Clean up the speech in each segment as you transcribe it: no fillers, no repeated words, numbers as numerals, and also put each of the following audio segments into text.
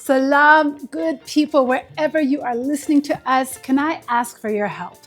Salam, good people, wherever you are listening to us, can I ask for your help?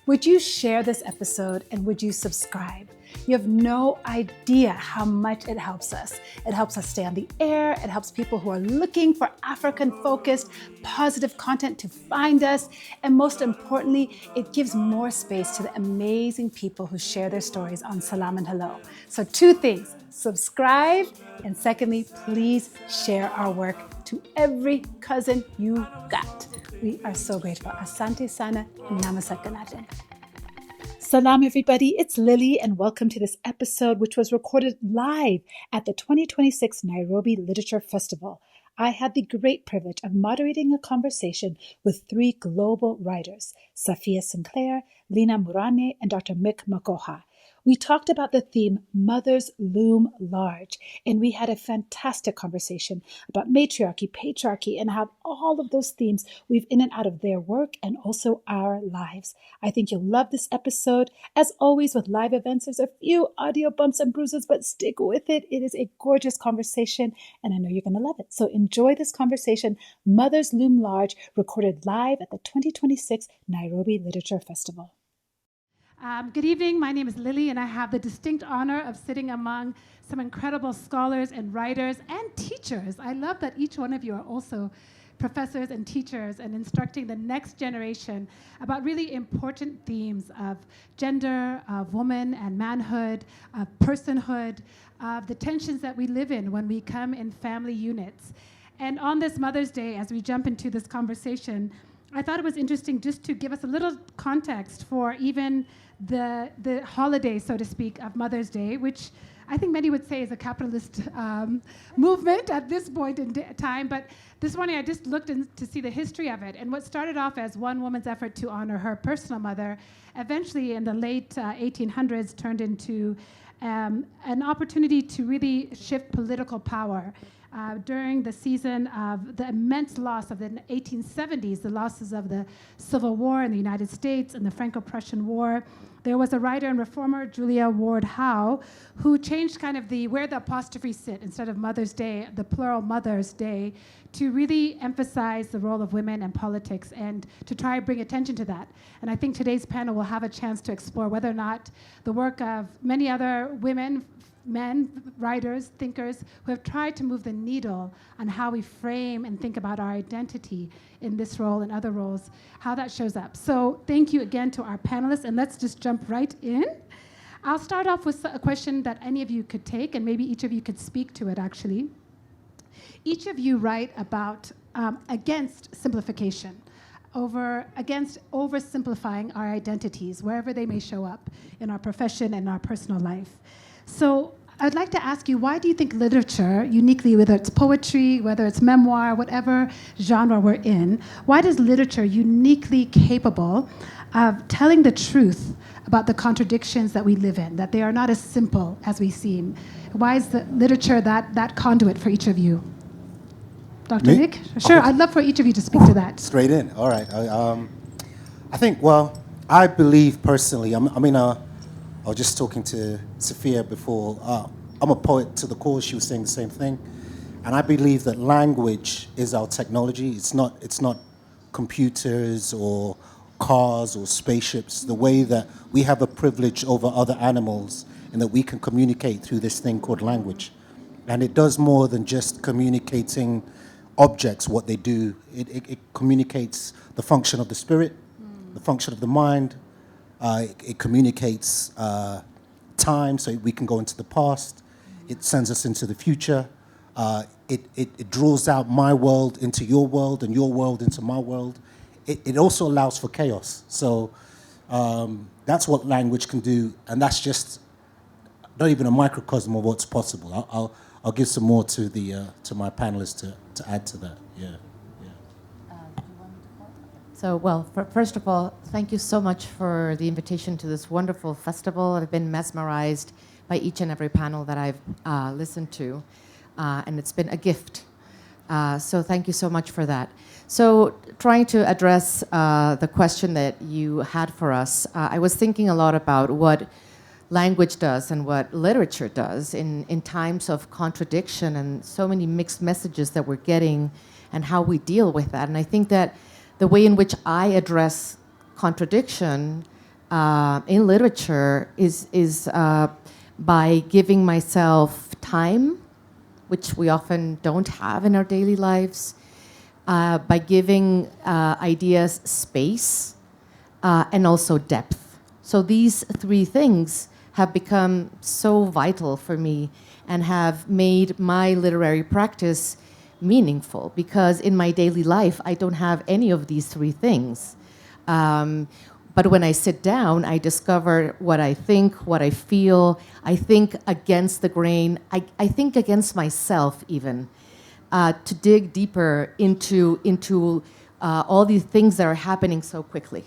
Would you share this episode and would you subscribe? You have no idea how much it helps us. It helps us stay on the air. It helps people who are looking for African-focused, positive content to find us. And most importantly, it gives more space to the amazing people who share their stories on Salam and Hello. So 2 things, subscribe, and secondly, please share our work to every cousin you got. We are so grateful. Asante sana, namaste natin. Salam, everybody. It's Lilly, and welcome to this episode, which was recorded live at the 2026 Nairobi Literature Festival. I had the great privilege of moderating a conversation with 3 global writers, Safiya Sinclair, Lina Meruane, and Dr. Makoha. We talked about the theme, Mothers Loom Large, and we had a fantastic conversation about matriarchy, patriarchy, and how all of those themes weave in and out of their work and also our lives. I think you'll love this episode. As always with live events, there's a few audio bumps and bruises, but stick with it. It is a gorgeous conversation, and I know you're going to love it. So enjoy this conversation, Mothers Loom Large, recorded live at the 2026 Nairobi Literature Festival. Good evening. My name is Lilly, and I have the distinct honor of sitting among some incredible scholars and writers and teachers. I love that each one of you are also professors and teachers and instructing the next generation about really important themes of gender, of woman and manhood, of personhood, of the tensions that we live in when we come in family units. And on this Mother's Day, as we jump into this conversation, I thought it was interesting just to give us a little context for even the holiday, so to speak, of Mother's Day, which I think many would say is a capitalist movement at this point in time. But this morning I just looked to see the history of it. And what started off as one woman's effort to honor her personal mother, eventually in the late 1800s turned into an opportunity to really shift political power. During the season of the immense loss of the 1870s, the losses of the Civil War in the United States and the Franco-Prussian War, there was a writer and reformer, Julia Ward Howe, who changed kind of where the apostrophe sit instead of Mother's Day, the plural Mother's Day, to really emphasize the role of women in politics and to try to bring attention to that. And I think today's panel will have a chance to explore whether or not the work of many other women, men, writers, thinkers who have tried to move the needle on how we frame and think about our identity in this role and other roles, how that shows up. So thank you again to our panelists, and let's just jump right in. I'll start off with a question that any of you could take, and maybe each of you could speak to it, actually. Each of you write about against simplification, against oversimplifying our identities, wherever they may show up in our profession and our personal life. So I'd like to ask you, why do you think literature, uniquely, whether it's poetry, whether it's memoir, whatever genre we're in, why is literature uniquely capable of telling the truth about the contradictions that we live in, that they are not as simple as we seem? Why is the literature that conduit for each of you? Dr. Me? Nick? Sure, I'd love for each of you to speak to that. Straight in. All right. I think, I believe personally, I was just talking to Safiya before. I'm a poet to the core. She was saying the same thing. And I believe that language is our technology. It's not computers or cars or spaceships. The way that we have a privilege over other animals and that we can communicate through this thing called language. And it does more than just communicating objects, what they do. It communicates the function of the spirit, the function of the mind. It communicates time, so we can go into the past. It sends us into the future. It draws out my world into your world and your world into my world. It also allows for chaos. So that's what language can do, and that's just not even a microcosm of what's possible. I'll give some more to my panelists to add to that. Yeah. So, first of all, thank you so much for the invitation to this wonderful festival. I've been mesmerized by each and every panel that I've listened to, and it's been a gift. So thank you so much for that. So trying to address the question that you had for us, I was thinking a lot about what language does and what literature does in times of contradiction and so many mixed messages that we're getting and how we deal with that. And I think that the way in which I address contradiction in literature is by giving myself time, which we often don't have in our daily lives, by giving ideas space, and also depth. So these three things have become so vital for me and have made my literary practice meaningful, because in my daily life, I don't have any of these three things. But when I sit down, I discover what I think, what I feel. I think against the grain. I think against myself even, to dig deeper into all these things that are happening so quickly.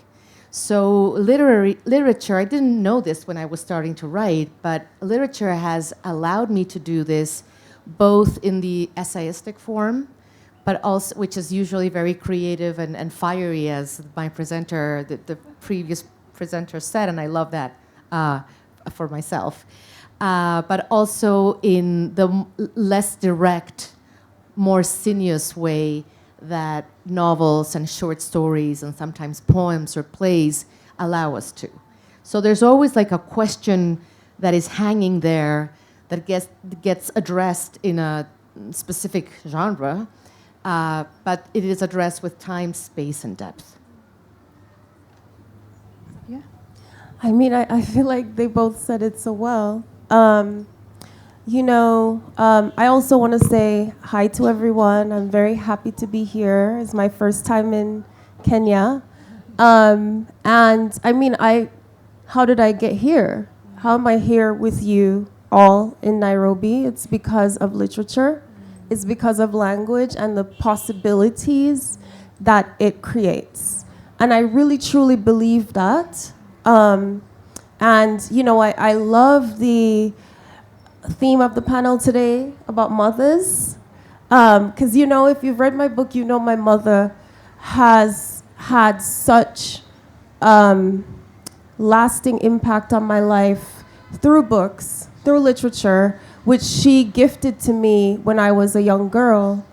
So literature, I didn't know this when I was starting to write, but literature has allowed me to do this both in the essayistic form, but also, which is usually very creative and fiery, as my presenter, the previous presenter said, and I love that for myself. But also in the less direct, more sinuous way that novels and short stories and sometimes poems or plays allow us to. So there's always like a question that is hanging there that gets addressed in a specific genre, but it is addressed with time, space, and depth. Yeah. I mean, I feel like they both said it so well. I also want to say hi to everyone. I'm very happy to be here. It's my first time in Kenya. And I mean, how did I get here? How am I here with you all in Nairobi? It's because of literature. It's because of language and the possibilities that it creates. And I really, truly believe that. I love the theme of the panel today about mothers. Because, if you've read my book, my mother has had such lasting impact on my life through books, through literature, which she gifted to me when I was a young girl.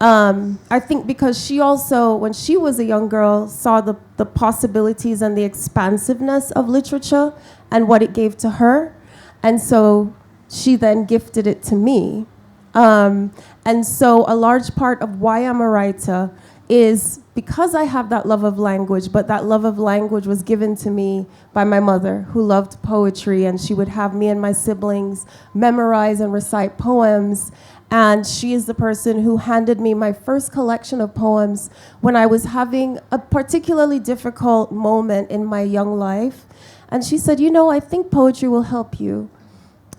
I think because she also, when she was a young girl, saw the possibilities and the expansiveness of literature and what it gave to her. And so she then gifted it to me. And so a large part of why I'm a writer is because I have that love of language, but that love of language was given to me by my mother, who loved poetry, and she would have me and my siblings memorize and recite poems. And she is the person who handed me my first collection of poems when I was having a particularly difficult moment in my young life. And she said, I think poetry will help you.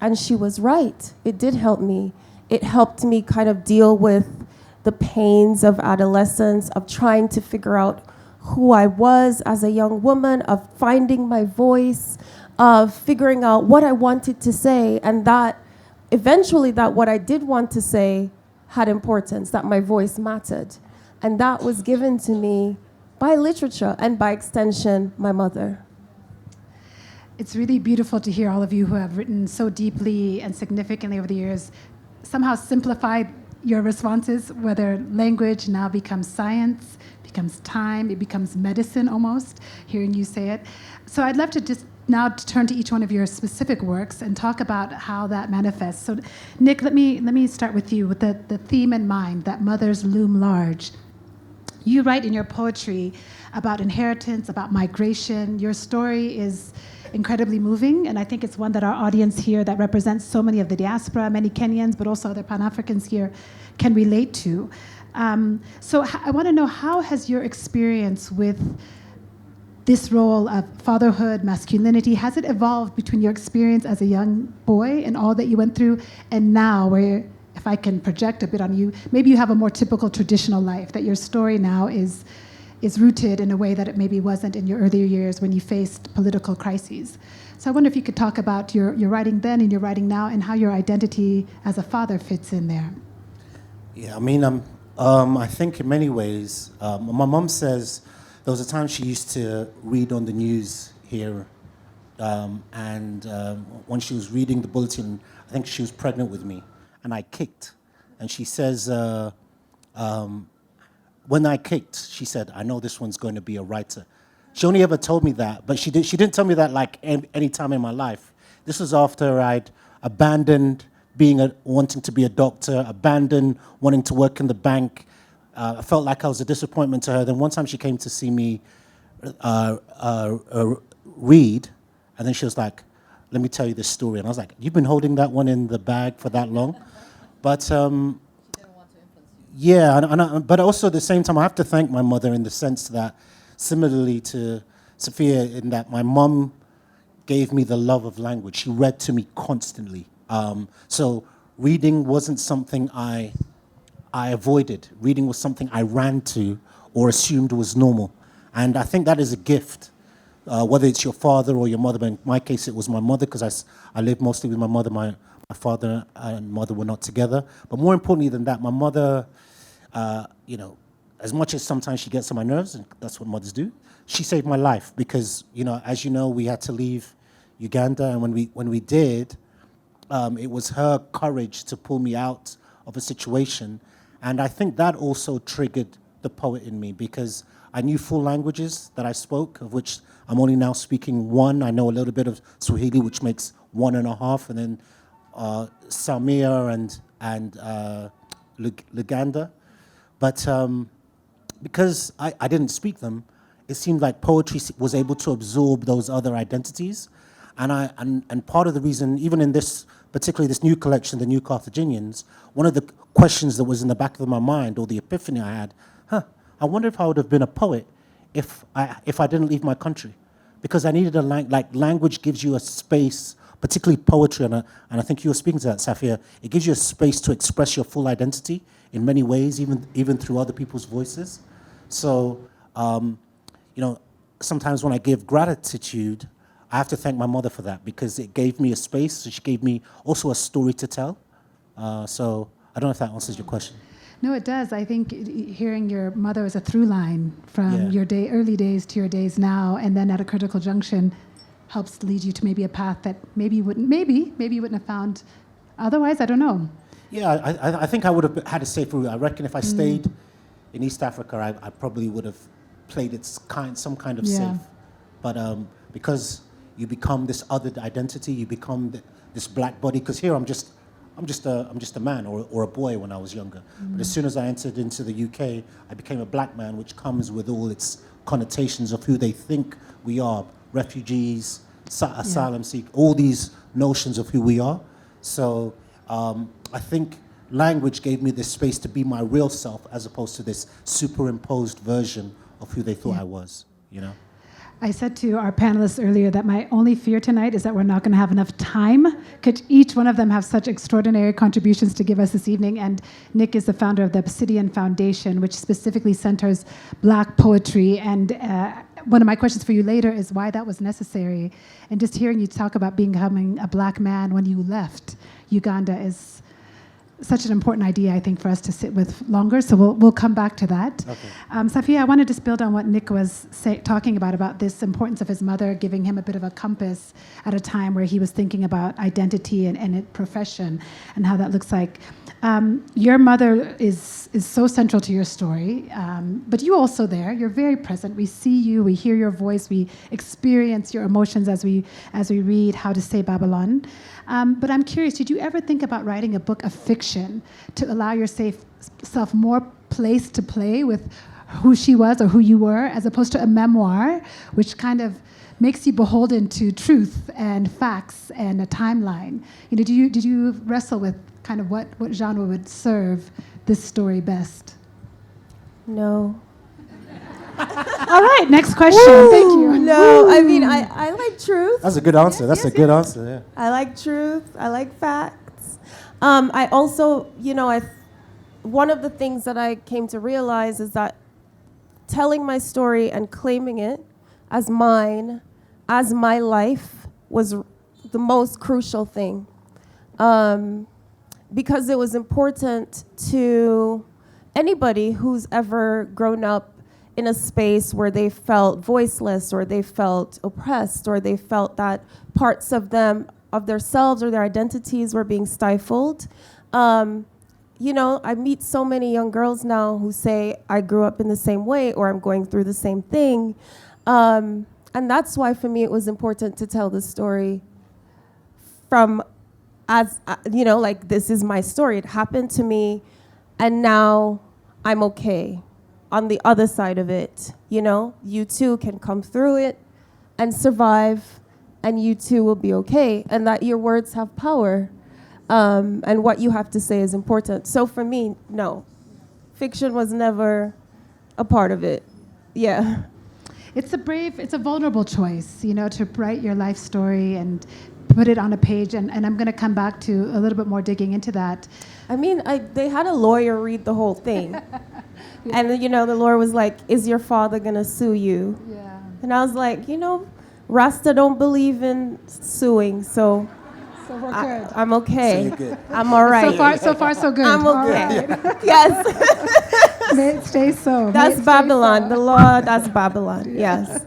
And she was right. It did help me. It helped me kind of deal with the pains of adolescence, of trying to figure out who I was as a young woman, of finding my voice, of figuring out what I wanted to say, and that eventually that what I did want to say had importance, that my voice mattered. And that was given to me by literature and by extension, my mother. It's really beautiful to hear all of you who have written so deeply and significantly over the years, somehow simplified your responses, whether language now becomes science, becomes time, it becomes medicine almost, hearing you say it. So I'd love to just now to turn to each one of your specific works and talk about how that manifests. So Nick, let me start with you, with the theme in mind, that mothers loom large. You write in your poetry about inheritance, about migration. Your story is incredibly moving, and I think it's one that our audience here that represents so many of the diaspora, many Kenyans, but also other Pan-Africans here, can relate to. So I want to know, how has your experience with this role of fatherhood, masculinity, has it evolved between your experience as a young boy and all that you went through, and now, where, if I can project a bit on you, maybe you have a more typical traditional life, that your story now is rooted in a way that it maybe wasn't in your earlier years when you faced political crises. So I wonder if you could talk about your writing then and your writing now, and how your identity as a father fits in there. Yeah, I mean, I think in many ways, my mom says there was a time she used to read on the news here, and when she was reading the bulletin, I think she was pregnant with me, and I kicked. And she says, when I kicked, she said, I know this one's going to be a writer. She only ever told me that, but she didn't tell me that like any time in my life. This was after I'd abandoned wanting to be a doctor, abandoned wanting to work in the bank. I felt like I was a disappointment to her. Then one time she came to see me read, and then she was like, let me tell you this story. And I was like, you've been holding that one in the bag for that long? But yeah, but also at the same time, I have to thank my mother in the sense that, similarly to Safiya, in that my mom gave me the love of language. She read to me constantly. So reading wasn't something I avoided. Reading was something I ran to or assumed was normal. And I think that is a gift, whether it's your father or your mother. But in my case, it was my mother, because I lived mostly with my mother. My father and mother were not together. But more importantly than that, my mother, as much as sometimes she gets on my nerves, and that's what mothers do, she saved my life because, as you know, we had to leave Uganda, and when we did, it was her courage to pull me out of a situation. And I think that also triggered the poet in me, because I knew 4 languages that I spoke, of which I'm only now speaking 1. I know a little bit of Swahili, which makes 1.5, and then Samir and Luganda. But because I didn't speak them, it seemed like poetry was able to absorb those other identities. And part of the reason, even in particularly this new collection, The New Carthaginians, one of the questions that was in the back of my mind, or the epiphany I had, I wonder if I would have been a poet if I didn't leave my country. Because I needed language gives you a space, particularly poetry, and I think you were speaking to that, Safiya. It gives you a space to express your full identity in many ways, even through other people's voices. So, sometimes when I give gratitude, I have to thank my mother for that, because it gave me a space. So she gave me also a story to tell. So I don't know if that answers your question. No, it does. I think hearing your mother as a through line from your early days to your days now, and then at a critical junction, helps lead you to maybe a path that maybe you wouldn't have found otherwise. I don't know. Yeah, I think I would have had a safer route. I reckon if I stayed in East Africa, I probably would have played some kind of safe. But because you become this other identity, you become this black body. Because here I'm just a man or a boy when I was younger. But as soon as I entered into the UK, I became a black man, which comes with all its connotations of who they think we are: refugees, asylum seekers, all these notions of who we are. So I think language gave me this space to be my real self, as opposed to this superimposed version of who they thought I was. I said to our panelists earlier that my only fear tonight is that we're not going to have enough time. Could each one of them have such extraordinary contributions to give us this evening? And Nick is the founder of the Obsidian Foundation, which specifically centers Black poetry. And one of my questions for you later is why that was necessary. And just hearing you talk about becoming a Black man when you left Uganda is such an important idea, I think, for us to sit with longer. So we'll come back to that. Okay. Safiya, I want to just build on what Nick was talking about this importance of his mother giving him a bit of a compass at a time where he was thinking about identity and profession and how that looks like. Your mother is so central to your story, but you also there. You're very present. We see you, we hear your voice, we experience your emotions as we read How to Say Babylon. But I'm curious, did you ever think about writing a book of fiction to allow yourself more place to play with who she was or who you were, as opposed to a memoir, which kind of makes you beholden to truth and facts and a timeline? Did you wrestle with kind of what genre would serve this story best? No. All right, next question. Woo! Thank you. No, I mean, I like truth. That's a good answer. That's a good answer, yeah. I like truth. I like facts. I also, one of the things that I came to realize is that telling my story and claiming it as mine, as my life, was the most crucial thing. Because it was important to anybody who's ever grown up in a space where they felt voiceless, or they felt oppressed, or they felt that parts of themselves or their identities were being stifled. you know, I meet so many young girls now who say, I grew up in the same way or I'm going through the same thing. And that's why for me it was important to tell the story from, as you know, like, this is my story. It happened to me and now I'm okay. On the other side of it, you know, you too can come through it and survive, and you too will be okay, and that your words have power, and what you have to say is important. So for me, no, fiction was never a part of it. Yeah. It's a vulnerable choice, you know, to write your life story and put it on a page. And I'm going to come back to a little bit more digging into that. I mean, they had a lawyer read the whole thing. And, you know, the lawyer was like, is your father going to sue you? Yeah. And I was like, you know, Rasta don't believe in suing, so we're good. I'm okay. So you're good. I'm all right. So far, so good. I'm okay. Yes. Stay so. That's Babylon. The law, that's Babylon. Yes.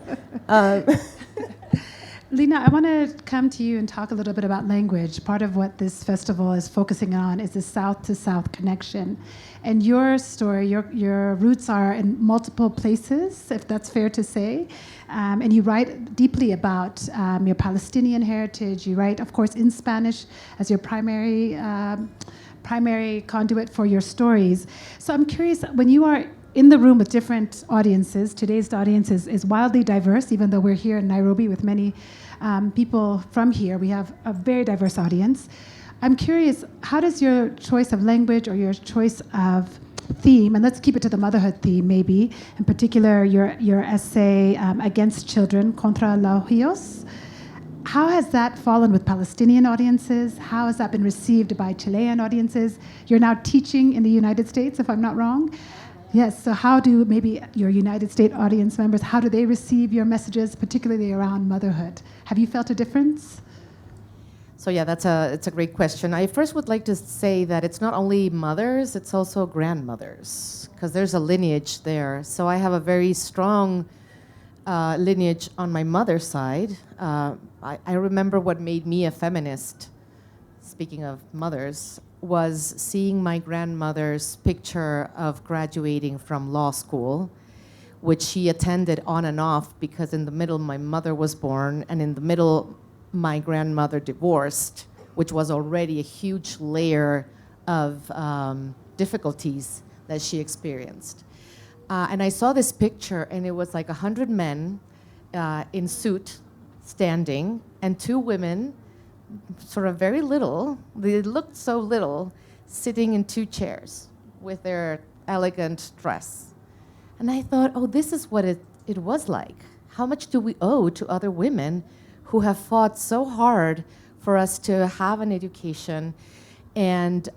Lina, I want to come to you and talk a little bit about language. Part of what this festival is focusing on is the South-to-South connection. And your story, your roots are in multiple places, if that's fair to say. And you write deeply about your Palestinian heritage. You write, of course, in Spanish as your primary conduit for your stories. So I'm curious, when you are in the room with different audiences, today's audience is wildly diverse, even though we're here in Nairobi with many people from here. We have a very diverse audience. I'm curious, how does your choice of language or your choice of theme, and let's keep it to the motherhood theme maybe, in particular your essay Against Children, Contra los Hijos, how has that fallen with Palestinian audiences? How has that been received by Chilean audiences? You're now teaching in the United States, if I'm not wrong. Yes, so how do maybe your United States audience members, how do they receive your messages, particularly around motherhood? Have you felt a difference? So yeah, it's a great question. I first would like to say that it's not only mothers, it's also grandmothers, because there's a lineage there. So I have a very strong lineage on my mother's side. I remember what made me a feminist, speaking of mothers, was seeing my grandmother's picture of graduating from law school, which she attended on and off because in the middle my mother was born, and in the middle my grandmother divorced, which was already a huge layer of difficulties that she experienced. And I saw this picture, and it was like 100 men in suit standing, and 2 women, sort of very little, they looked so little, sitting in 2 chairs with their elegant dress. And I thought, oh, this is what it was like. How much do we owe to other women who have fought so hard for us to have an education and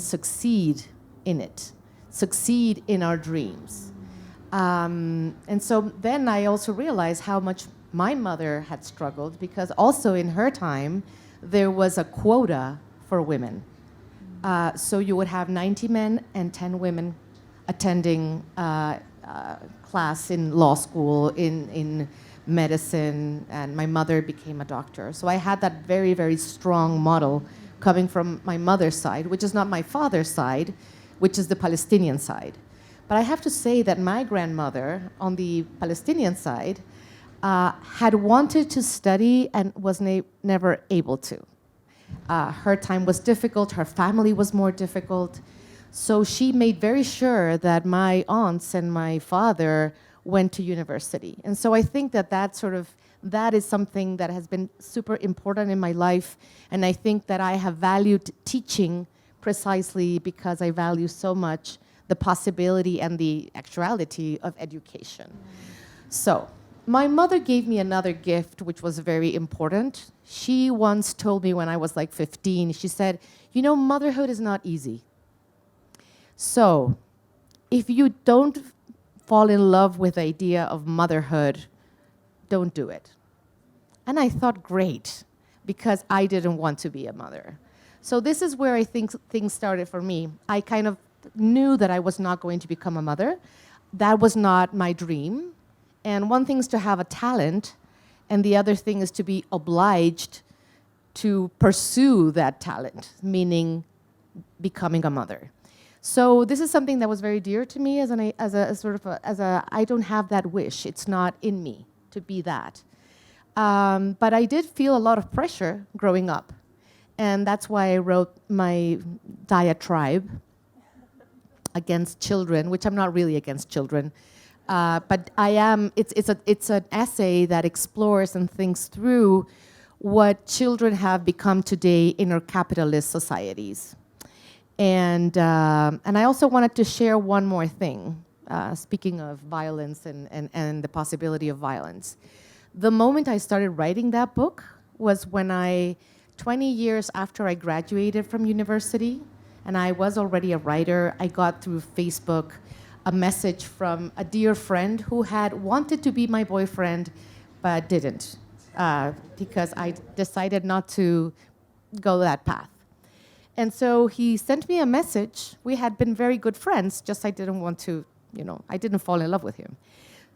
succeed in it, succeed in our dreams. And so then I also realized how much my mother had struggled, because also in her time, there was a quota for women. So you would have 90 men and 10 women attending class in law school, in medicine, and my mother became a doctor. So I had that very, very strong model coming from my mother's side, which is not my father's side, which is the Palestinian side. But I have to say that my grandmother on the Palestinian side had wanted to study and was never able to. Her time was difficult, her family was more difficult. So she made very sure that my aunts and my father went to university. And so I think that is something that has been super important in my life. And I think that I have valued teaching precisely because I value so much the possibility and the actuality of education. So my mother gave me another gift, which was very important. She once told me when I was like 15, she said, you know, motherhood is not easy. So if you don't fall in love with the idea of motherhood, don't do it. And I thought, great, because I didn't want to be a mother. So this is where I think things started for me. I kind of knew that I was not going to become a mother. That was not my dream. And one thing is to have a talent, and the other thing is to be obliged to pursue that talent, meaning becoming a mother. So this is something that was very dear to me as I don't have that wish. It's not in me to be that. But I did feel a lot of pressure growing up. And that's why I wrote my diatribe against children, which I'm not really against children. But I am, it's an essay that explores and thinks through what children have become today in our capitalist societies. And I also wanted to share one more thing, speaking of violence and the possibility of violence. The moment I started writing that book was when 20 years after I graduated from university, and I was already a writer, I got through Facebook a message from a dear friend who had wanted to be my boyfriend, but didn't, because I decided not to go that path. And so he sent me a message. We had been very good friends, just I didn't want to, I didn't fall in love with him.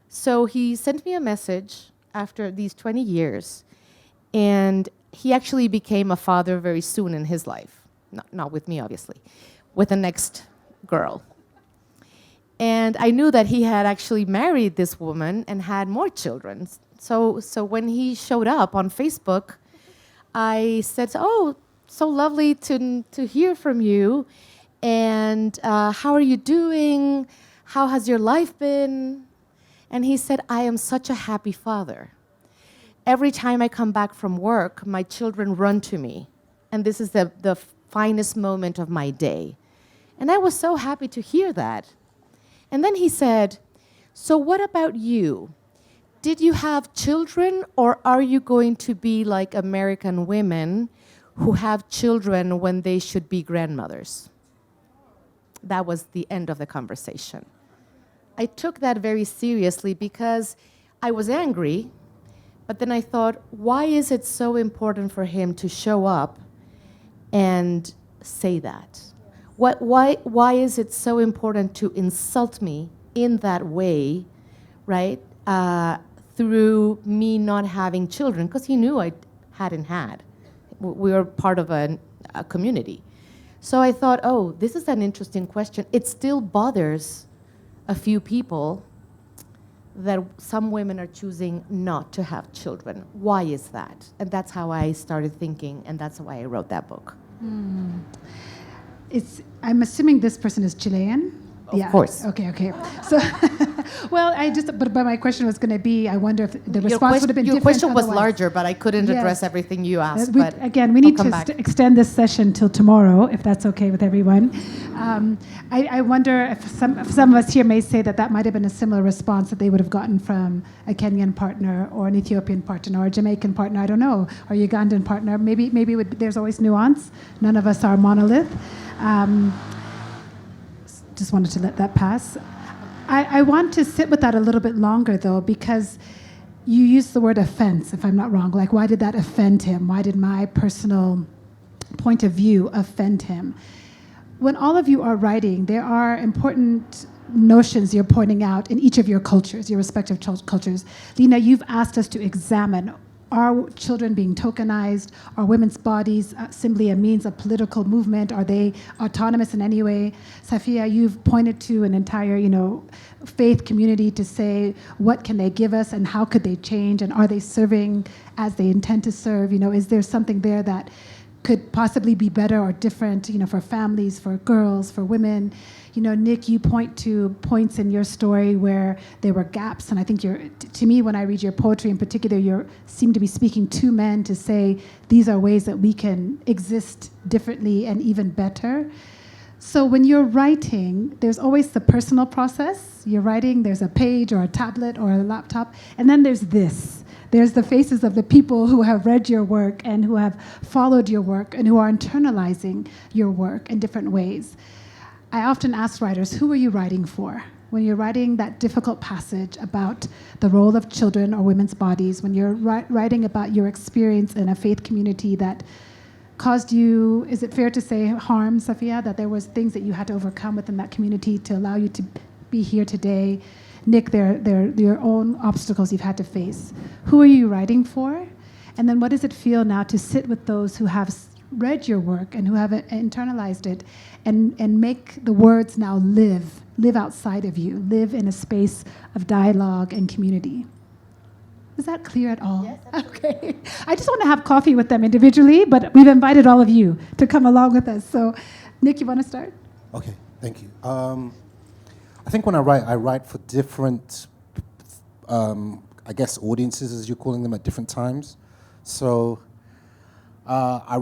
So he sent me a message after these 20 years, and he actually became a father very soon in his life. Not with me, obviously, with the next girl. And I knew that he had actually married this woman and had more children. So when he showed up on Facebook, I said, "Oh, so lovely to hear from you. And how are you doing? How has your life been?" And he said, "I am such a happy father. Every time I come back from work, my children run to me. And this is the finest moment of my day." And I was so happy to hear that. And then he said, "So what about you? Did you have children, or are you going to be like American women who have children when they should be grandmothers?" That was the end of the conversation. I took that very seriously because I was angry, but then I thought, why is it so important for him to show up and say that? Why is it so important to insult me in that way, right? Through me not having children, because he knew I hadn't had. We were part of a community. So I thought, oh, this is an interesting question. It still bothers a few people that some women are choosing not to have children. Why is that? And that's how I started thinking, and that's why I wrote that book. I'm assuming this person is Chilean? Of course. Okay. So, well, but my question was going to be, I wonder if the response would have been different. Your question was otherwise. larger, but I couldn't address everything you asked. We need to extend this session till tomorrow, if that's okay with everyone. I wonder if some of us here may say that might have been a similar response that they would have gotten from a Kenyan partner or an Ethiopian partner or a Jamaican partner, I don't know, or a Ugandan partner. Maybe there's always nuance. None of us are monolith. Just wanted to let that pass. I want to sit with that a little bit longer, though, because you used the word offense, if I'm not wrong. Like, why did that offend him? Why did my personal point of view offend him? When all of you are writing, there are important notions you're pointing out in each of your cultures, your respective cultures. Lina, you've asked us to examine, are children being tokenized? Are women's bodies simply a means of political movement? Are they autonomous in any way? Safiya, you've pointed to an entire, faith community to say, what can they give us and how could they change? And are they serving as they intend to serve? Is there something there that could possibly be better or different, for families, for girls, for women? Nick, you point to points in your story where there were gaps, and I think to me, when I read your poetry in particular, you seem to be speaking to men to say these are ways that we can exist differently and even better. So when you're writing, there's always the personal process. You're writing, there's a page or a tablet or a laptop, and then there's this. There's the faces of the people who have read your work and who have followed your work and who are internalizing your work in different ways. I often ask writers, who are you writing for? When you're writing that difficult passage about the role of children or women's bodies, when you're writing about your experience in a faith community that caused you, is it fair to say, harm, Safiya, that there was things that you had to overcome within that community to allow you to be here today? Nick, there are your own obstacles you've had to face. Who are you writing for? And then what does it feel now to sit with those who have read your work and who have internalized it and make the words now live outside of you, live in a space of dialogue and community. Is that clear at all? Yes, okay. I just want to have coffee with them individually, but we've invited all of you to come along with us. So, Nick, you want to start? Okay, thank you. I think when I write for different, I guess, audiences, as you're calling them, at different times. So I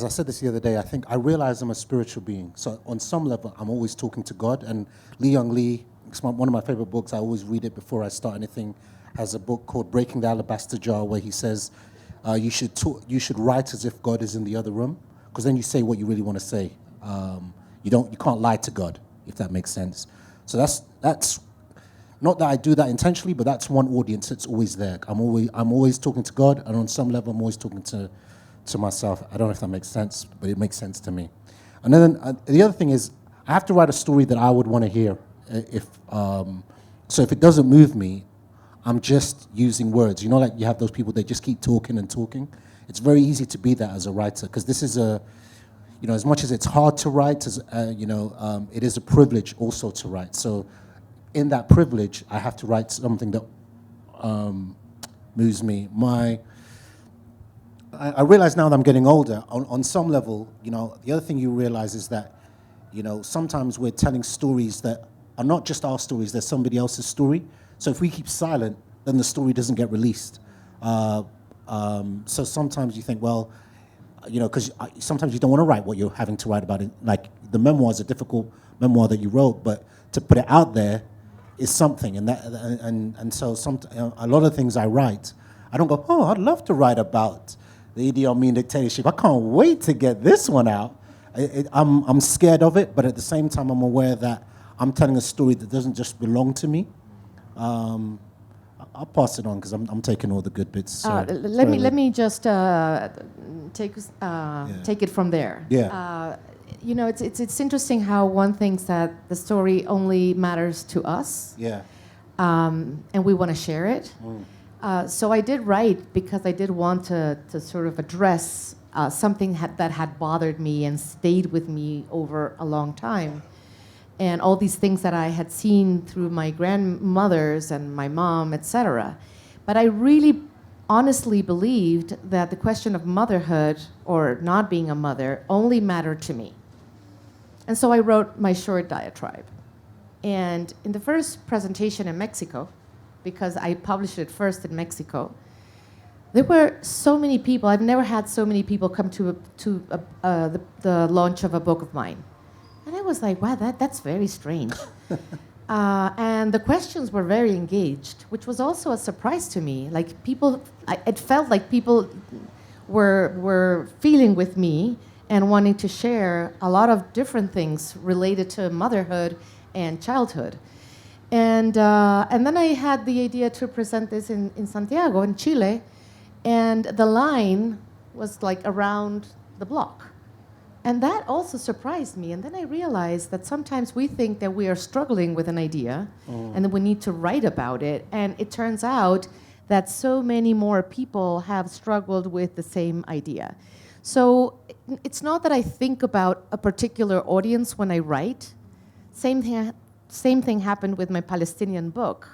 said this the other day, I realize I'm a spiritual being. So on some level, I'm always talking to God. And Lee Young Lee, it's one of my favorite books, I always read it before I start anything, has a book called Breaking the Alabaster Jar, where he says, you should write as if God is in the other room, because then you say what you really want to say. You can't lie to God, if that makes sense. So that's not that I do that intentionally, but that's one audience that's always there. I'm always talking to God, and on some level, I'm always talking to myself. I don't know if that makes sense, but it makes sense to me. And then the other thing is, I have to write a story that I would want to hear. So if it doesn't move me, I'm just using words. You know, like you have those people, they just keep talking and talking. It's very easy to be that as a writer, because this is as much as it's hard to write, it is a privilege also to write. So in that privilege, I have to write something that moves me. I realize now that I'm getting older, on some level, the other thing you realize is that, sometimes we're telling stories that are not just our stories, they're somebody else's story. So if we keep silent, then the story doesn't get released. So sometimes you think, well, because sometimes you don't want to write what you're having to write about it. Like the memoir is a difficult memoir that you wrote, but to put it out there is something. And so a lot of things I write, I don't go, oh, I'd love to write about the Idi Amin dictatorship. I can't wait to get this one out. I'm scared of it, but at the same time, I'm aware that I'm telling a story that doesn't just belong to me. I'll pass it on because I'm taking all the good bits. Let me just take it from there. Yeah. It's interesting how one thinks that the story only matters to us. Yeah. And we want to share it. So I did write because I did want to sort of address something that had bothered me and stayed with me over a long time. And all these things that I had seen through my grandmothers and my mom, etc. But I really honestly believed that the question of motherhood or not being a mother only mattered to me. And so I wrote my short diatribe. And in the first presentation in Mexico, because I published it first in Mexico, there were so many people. I've never had so many people come to the launch of a book of mine. And I was like, wow, that's very strange. And the questions were very engaged, which was also a surprise to me. Like it felt like people were feeling with me and wanting to share a lot of different things related to motherhood and childhood. And then I had the idea to present this in Santiago, in Chile, and the line was like around the block. And that also surprised me. And then I realized that sometimes we think that we are struggling with an idea and that we need to write about it. And it turns out that so many more people have struggled with the same idea. So it's not that I think about a particular audience when I write. Same thing happened with my Palestinian book,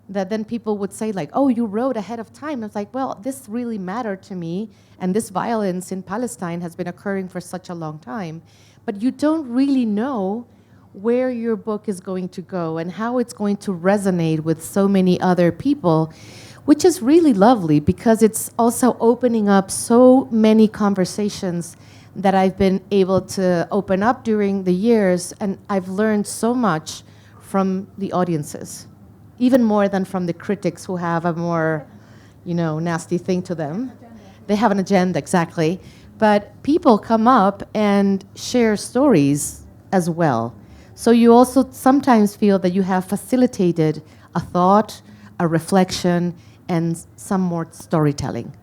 that then people would say like, oh, you wrote ahead of time. I was like, well, this really mattered to me, and this violence in Palestine has been occurring for such a long time. But you don't really know where your book is going to go and how it's going to resonate with so many other people, which is really lovely because it's also opening up so many conversations that I've been able to open up during the years, and I've learned so much from the audiences. Even more than from the critics who have a more, nasty thing to them. They have an agenda, exactly. But people come up and share stories as well. So you also sometimes feel that you have facilitated a thought, a reflection, and some more storytelling.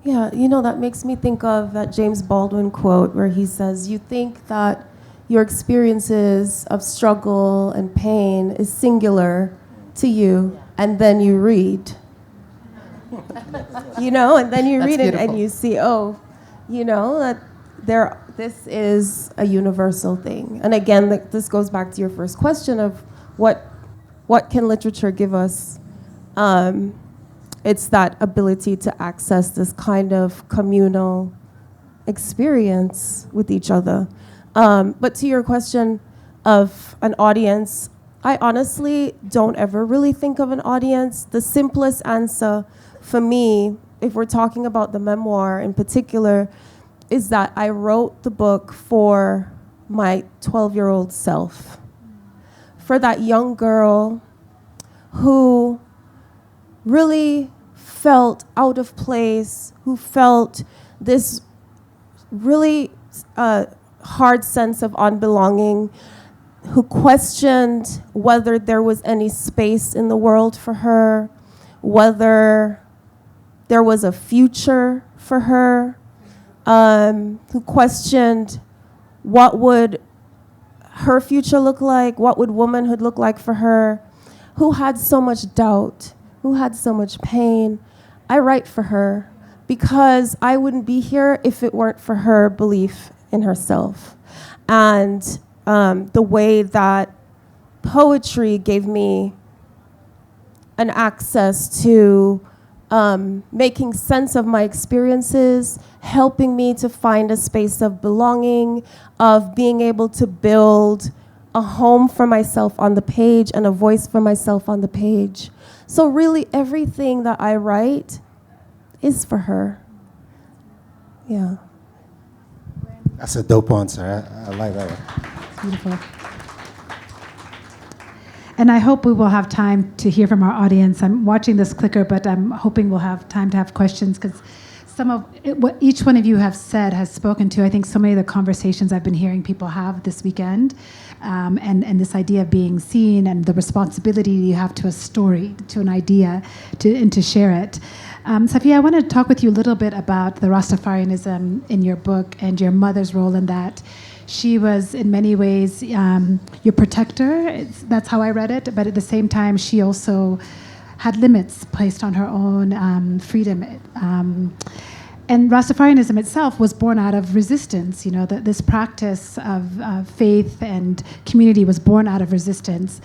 Yeah, that makes me think of that James Baldwin quote where he says, you think that your experiences of struggle and pain is singular to you, and then you read. And then you read it and you see, oh, you know, that this is a universal thing. And again, this goes back to your first question of what can literature give us? It's that ability to access this kind of communal experience with each other. But to your question of an audience, I honestly don't ever really think of an audience. The simplest answer for me, if we're talking about the memoir in particular, is that I wrote the book for my 12-year-old self, for that young girl who really felt out of place, who felt this really hard sense of unbelonging, who questioned whether there was any space in the world for her, whether there was a future for her, who questioned what would her future look like, what would womanhood look like for her, who had so much doubt, who had so much pain. I write for her because I wouldn't be here if it weren't for her belief in herself. And the way that poetry gave me an access to making sense of my experiences, helping me to find a space of belonging, of being able to build a home for myself on the page and a voice for myself on the page. So really everything that I write is for her. Yeah. That's a dope answer. I like that one. Beautiful. And I hope we will have time to hear from our audience. I'm watching this clicker, but I'm hoping we'll have time to have questions, because some of what each one of you have said has spoken to, I think, so many of the conversations I've been hearing people have this weekend, and this idea of being seen and the responsibility you have to a story, to an idea, and to share it. Safiya, I want to talk with you a little bit about the Rastafarianism in your book and your mother's role in that. She was, in many ways, your protector. That's how I read it. But at the same time, she also had limits placed on her own freedom. And Rastafarianism itself was born out of resistance. You know, this practice of faith and community was born out of resistance.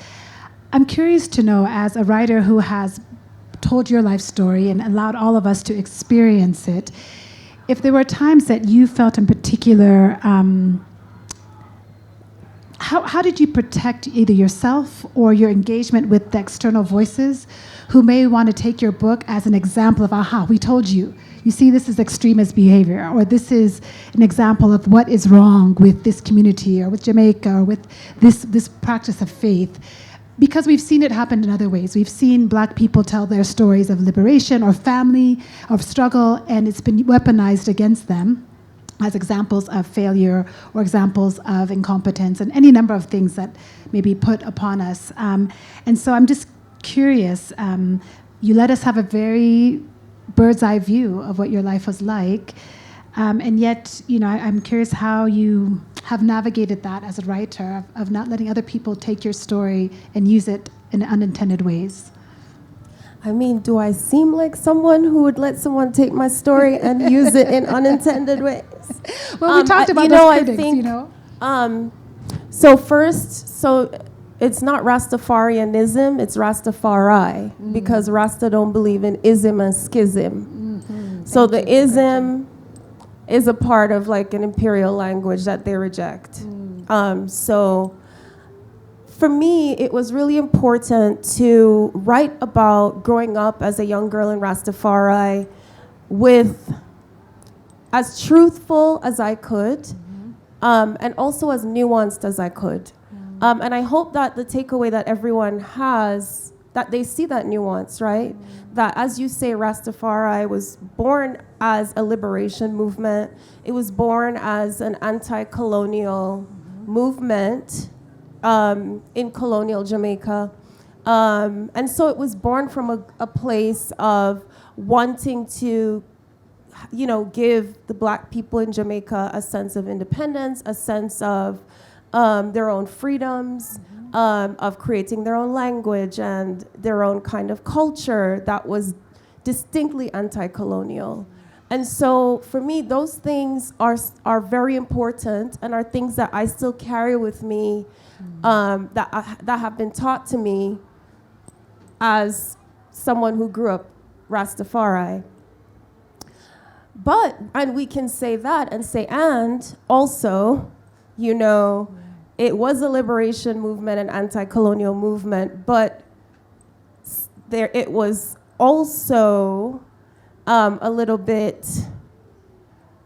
I'm curious to know, as a writer who has told your life story and allowed all of us to experience it, if there were times that you felt in particular, how did you protect either yourself or your engagement with the external voices who may want to take your book as an example of, aha, we told you. You see, this is extremist behavior, or this is an example of what is wrong with this community or with Jamaica or with this practice of faith. Because we've seen it happen in other ways. We've seen Black people tell their stories of liberation or family, of struggle, and it's been weaponized against them as examples of failure or examples of incompetence and any number of things that may be put upon us. And so I'm just curious, you let us have a very bird's eye view of what your life was like, and yet, you know, I'm curious how you have navigated that as a writer, of not letting other people take your story and use it in unintended ways. I mean, do I seem like someone who would let someone take my story and use it in unintended ways? Well, we talked about those critics, you know. So it's not Rastafarianism, it's Rastafari, because Rasta don't believe in ism and schism. Mm-hmm. So the ism is a part of like an imperial language that they reject. So for me, it was really important to write about growing up as a young girl in Rastafari with as truthful as I could, and also as nuanced as I could. And I hope that the takeaway that everyone has, that they see that nuance, right? That, as you say, Rastafari was born as a liberation movement. It was born as an anti-colonial movement in colonial Jamaica. And so it was born from a place of wanting to, you know, give the Black people in Jamaica a sense of independence, a sense of their own freedoms, of creating their own language and their own kind of culture that was distinctly anti-colonial. And so for me, those things are very important and are things that I still carry with me, that have been taught to me as someone who grew up Rastafari. But, and we can say that and say, and also, you know, it was a liberation movement, an anti-colonial movement, but there it was also a little bit,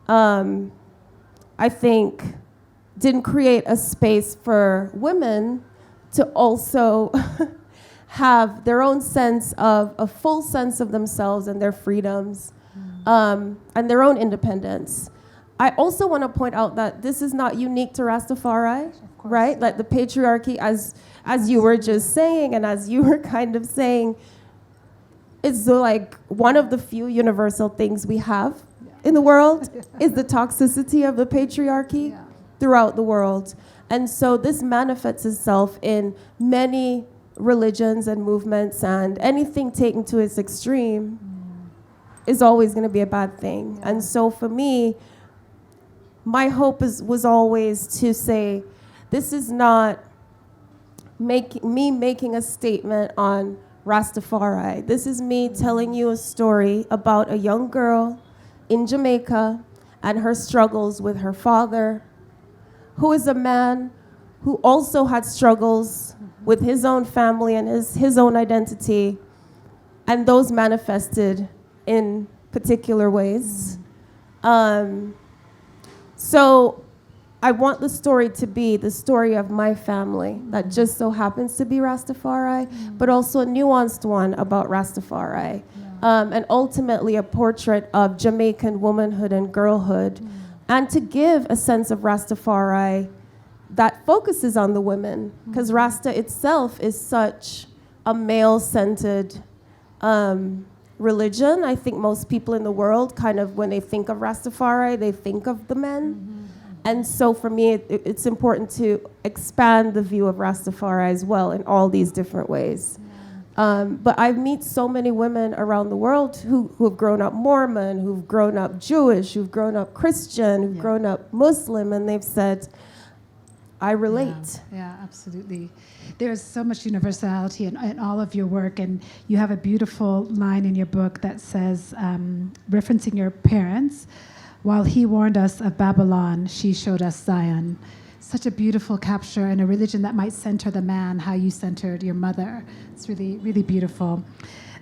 I think, didn't create a space for women to also have their own sense of, a full sense of themselves and their freedoms, and their own independence. I also want to point out that this is not unique to Rastafari, right? Like the patriarchy, as you were just saying, and as you were kind of saying, it's like one of the few universal things we have in the world is the toxicity of the patriarchy throughout the world. And so this manifests itself in many religions and movements, and anything taken to its extreme is always going to be a bad thing. And so for me, my hope was always to say, this is not making a statement on Rastafari. This is me telling you a story about a young girl in Jamaica and her struggles with her father, who is a man who also had struggles with his own family and his own identity, and those manifested in particular ways. So I want the story to be the story of my family that just so happens to be Rastafari, but also a nuanced one about Rastafari. And ultimately a portrait of Jamaican womanhood and girlhood, and to give a sense of Rastafari that focuses on the women, because Rasta itself is such a male-centered religion. I think most people in the world kind of, when they think of Rastafari, they think of the men. And so for me, it's important to expand the view of Rastafari as well in all these different ways. But I meet so many women around the world who have grown up Mormon, who've grown up Jewish, who've grown up Christian, who've grown up Muslim, and they've said, I relate. Yeah, absolutely. There's so much universality in all of your work, and you have a beautiful line in your book that says, referencing your parents, while he warned us of Babylon, she showed us Zion. Such a beautiful capture in a religion that might center the man, how you centered your mother. It's really, really beautiful.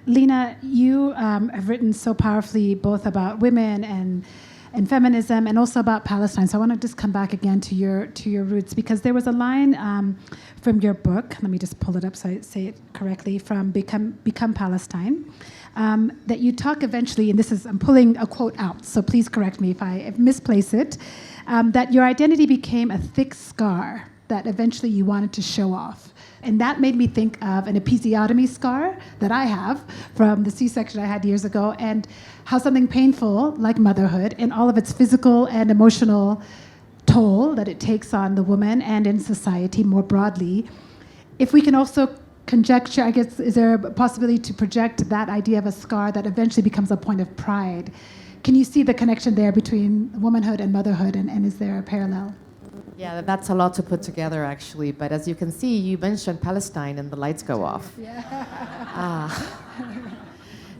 Lina, you have written so powerfully both about women and feminism, and also about Palestine. So I want to just come back again to your roots, because there was a line from your book. Let me just pull it up so I say it correctly. From Become Palestine, that you talk eventually, and I'm pulling a quote out. So please correct me if I misplace it. That your identity became a thick scar that eventually you wanted to show off. And that made me think of an episiotomy scar that I have from the C-section I had years ago, and how something painful like motherhood and all of its physical and emotional toll that it takes on the woman and in society more broadly. If we can also conjecture, I guess, is there a possibility to project that idea of a scar that eventually becomes a point of pride? Can you see the connection there between womanhood and motherhood, and is there a parallel? Yeah, that's a lot to put together, actually. But as you can see, you mentioned Palestine and the lights go off.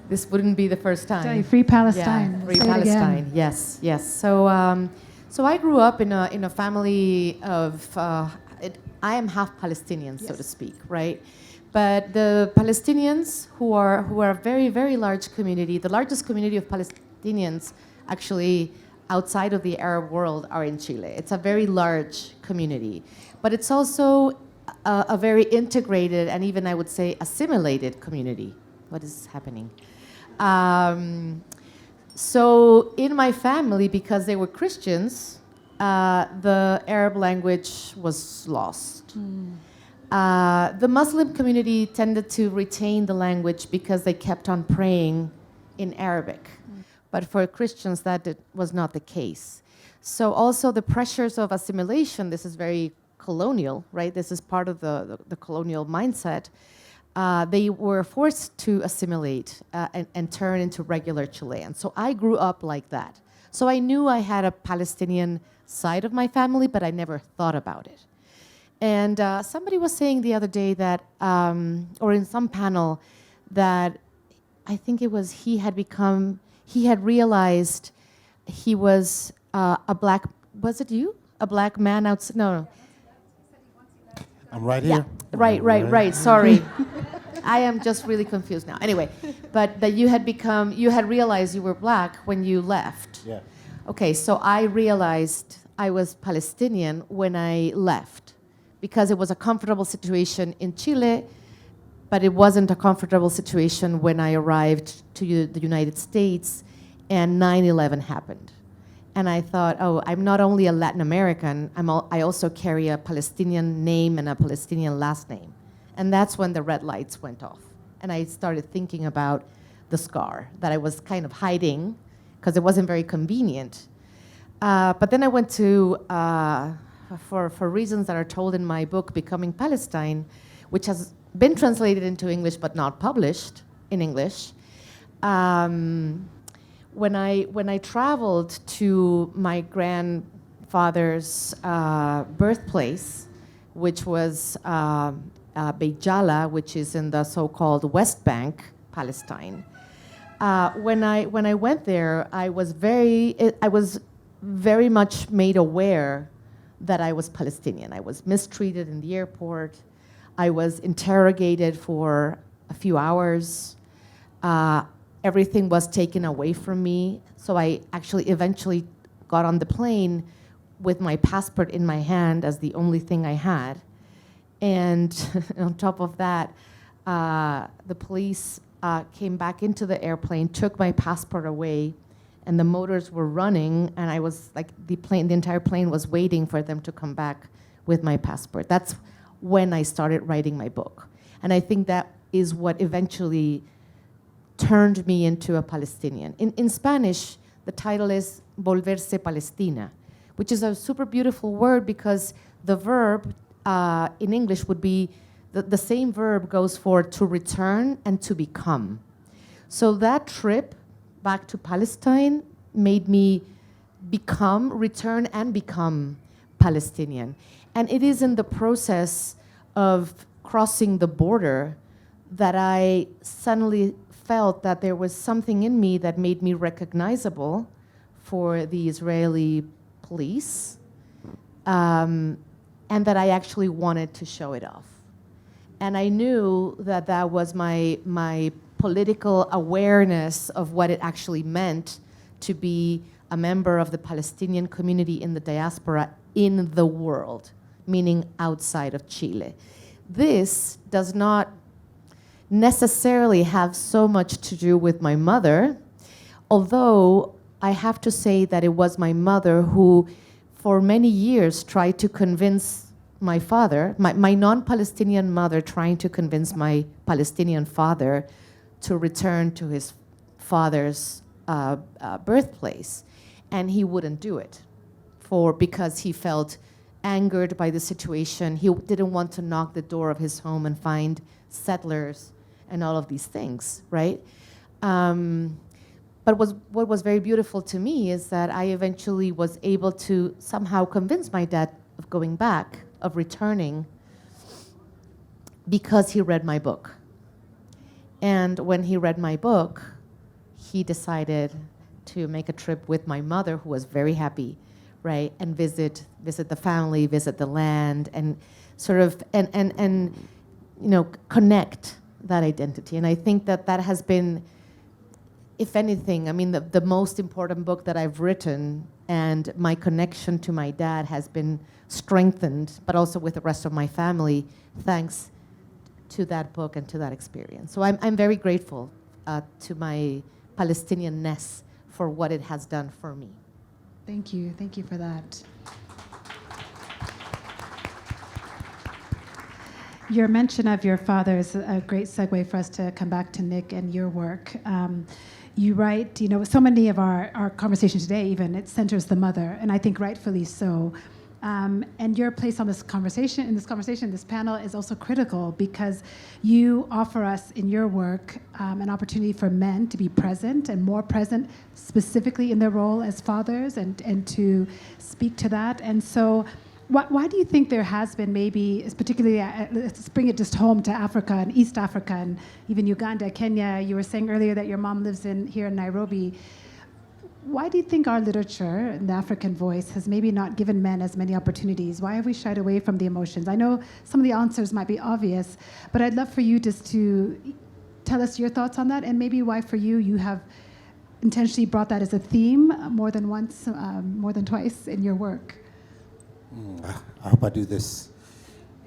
This wouldn't be the first time. Free Palestine. Yeah, free Palestine. Yes, yes. So, so I grew up in a family of. I am half Palestinian, so to speak, right? But the Palestinians, who are a very, very large community, the largest community of Palestinians, actually, outside of the Arab world, are in Chile. It's a very large community, but it's also a very integrated and even, I would say, assimilated community. What is happening? So in my family, because they were Christians, the Arab language was lost. The Muslim community tended to retain the language because they kept on praying in Arabic. But for Christians, that was not the case. So also the pressures of assimilation, this is very colonial, right? This is part of the colonial mindset. they were forced to assimilate and turn into regular Chileans. So I grew up like that. So I knew I had a Palestinian side of my family, but I never thought about it. And somebody was saying the other day that, or in some panel, that I think it was he had realized he was a black, was it you? A black man outside? No. I'm right here. Yeah, right. Sorry. I am just really confused now. Anyway, but that you had realized you were black when you left. Yeah. Okay, so I realized I was Palestinian when I left because it was a comfortable situation in Chile, but it wasn't a comfortable situation when I arrived to the United States and 9/11 happened. And I thought, oh, I'm not only a Latin American, I also carry a Palestinian name and a Palestinian last name. And that's when the red lights went off. And I started thinking about the scar that I was kind of hiding because it wasn't very convenient. But then I went to, for reasons that are told in my book, Becoming Palestine, which has been translated into English but not published in English. When I traveled to my grandfather's birthplace, which was Beit Jala, which is in the so-called West Bank, Palestine. When I went there, I was very much made aware that I was Palestinian. I was mistreated in the airport. I was interrogated for a few hours. Everything was taken away from me. So I actually eventually got on the plane with my passport in my hand as the only thing I had. And on top of that, the police came back into the airplane, took my passport away, and the motors were running, and I was like, the entire plane was waiting for them to come back with my passport. That's when I started writing my book. And I think that is what eventually turned me into a Palestinian. In Spanish, the title is Volverse Palestina, which is a super beautiful word because the verb in English would be, the same verb goes for to return and to become. So that trip back to Palestine made me return and become Palestinian. And it is in the process of crossing the border that I suddenly felt that there was something in me that made me recognizable for the Israeli police, and that I actually wanted to show it off. And I knew that that was my political awareness of what it actually meant to be a member of the Palestinian community in the diaspora in the world, meaning outside of Chile. This does not necessarily have so much to do with my mother, although I have to say that it was my mother who, for many years, tried to convince my father, my non-Palestinian mother trying to convince my Palestinian father to return to his father's birthplace. And he wouldn't do it because he felt angered by the situation. He didn't want to knock the door of his home and find settlers and all of these things, right? But what was very beautiful to me is that I eventually was able to somehow convince my dad of going back, of returning, because he read my book. And when he read my book, he decided to make a trip with my mother, who was very happy, right? And visit the family, visit the land, and sort of, and you know, connect that identity. And I think that that has been, if anything, I mean, the most important book that I've written, and my connection to my dad has been strengthened, but also with the rest of my family, thanks to that book and to that experience. So I'm very grateful to my Palestinianness for what it has done for me. Thank you for that. Your mention of your father is a great segue for us to come back to Nick and your work. You write, you know, so many of our conversation today, even, it centers the mother, and I think rightfully so. And your place on this conversation, this panel, is also critical because you offer us in your work an opportunity for men to be present and more present, specifically in their role as fathers, and to speak to that. And so, why do you think there has been maybe, particularly, let's bring it just home to Africa and East Africa and even Uganda, Kenya? You were saying earlier that your mom lives here in Nairobi. Why do you think our literature and the African voice has maybe not given men as many opportunities? Why have we shied away from the emotions? I know some of the answers might be obvious, but I'd love for you just to tell us your thoughts on that, and maybe why for you have intentionally brought that as a theme more than once, more than twice in your work. I hope I do this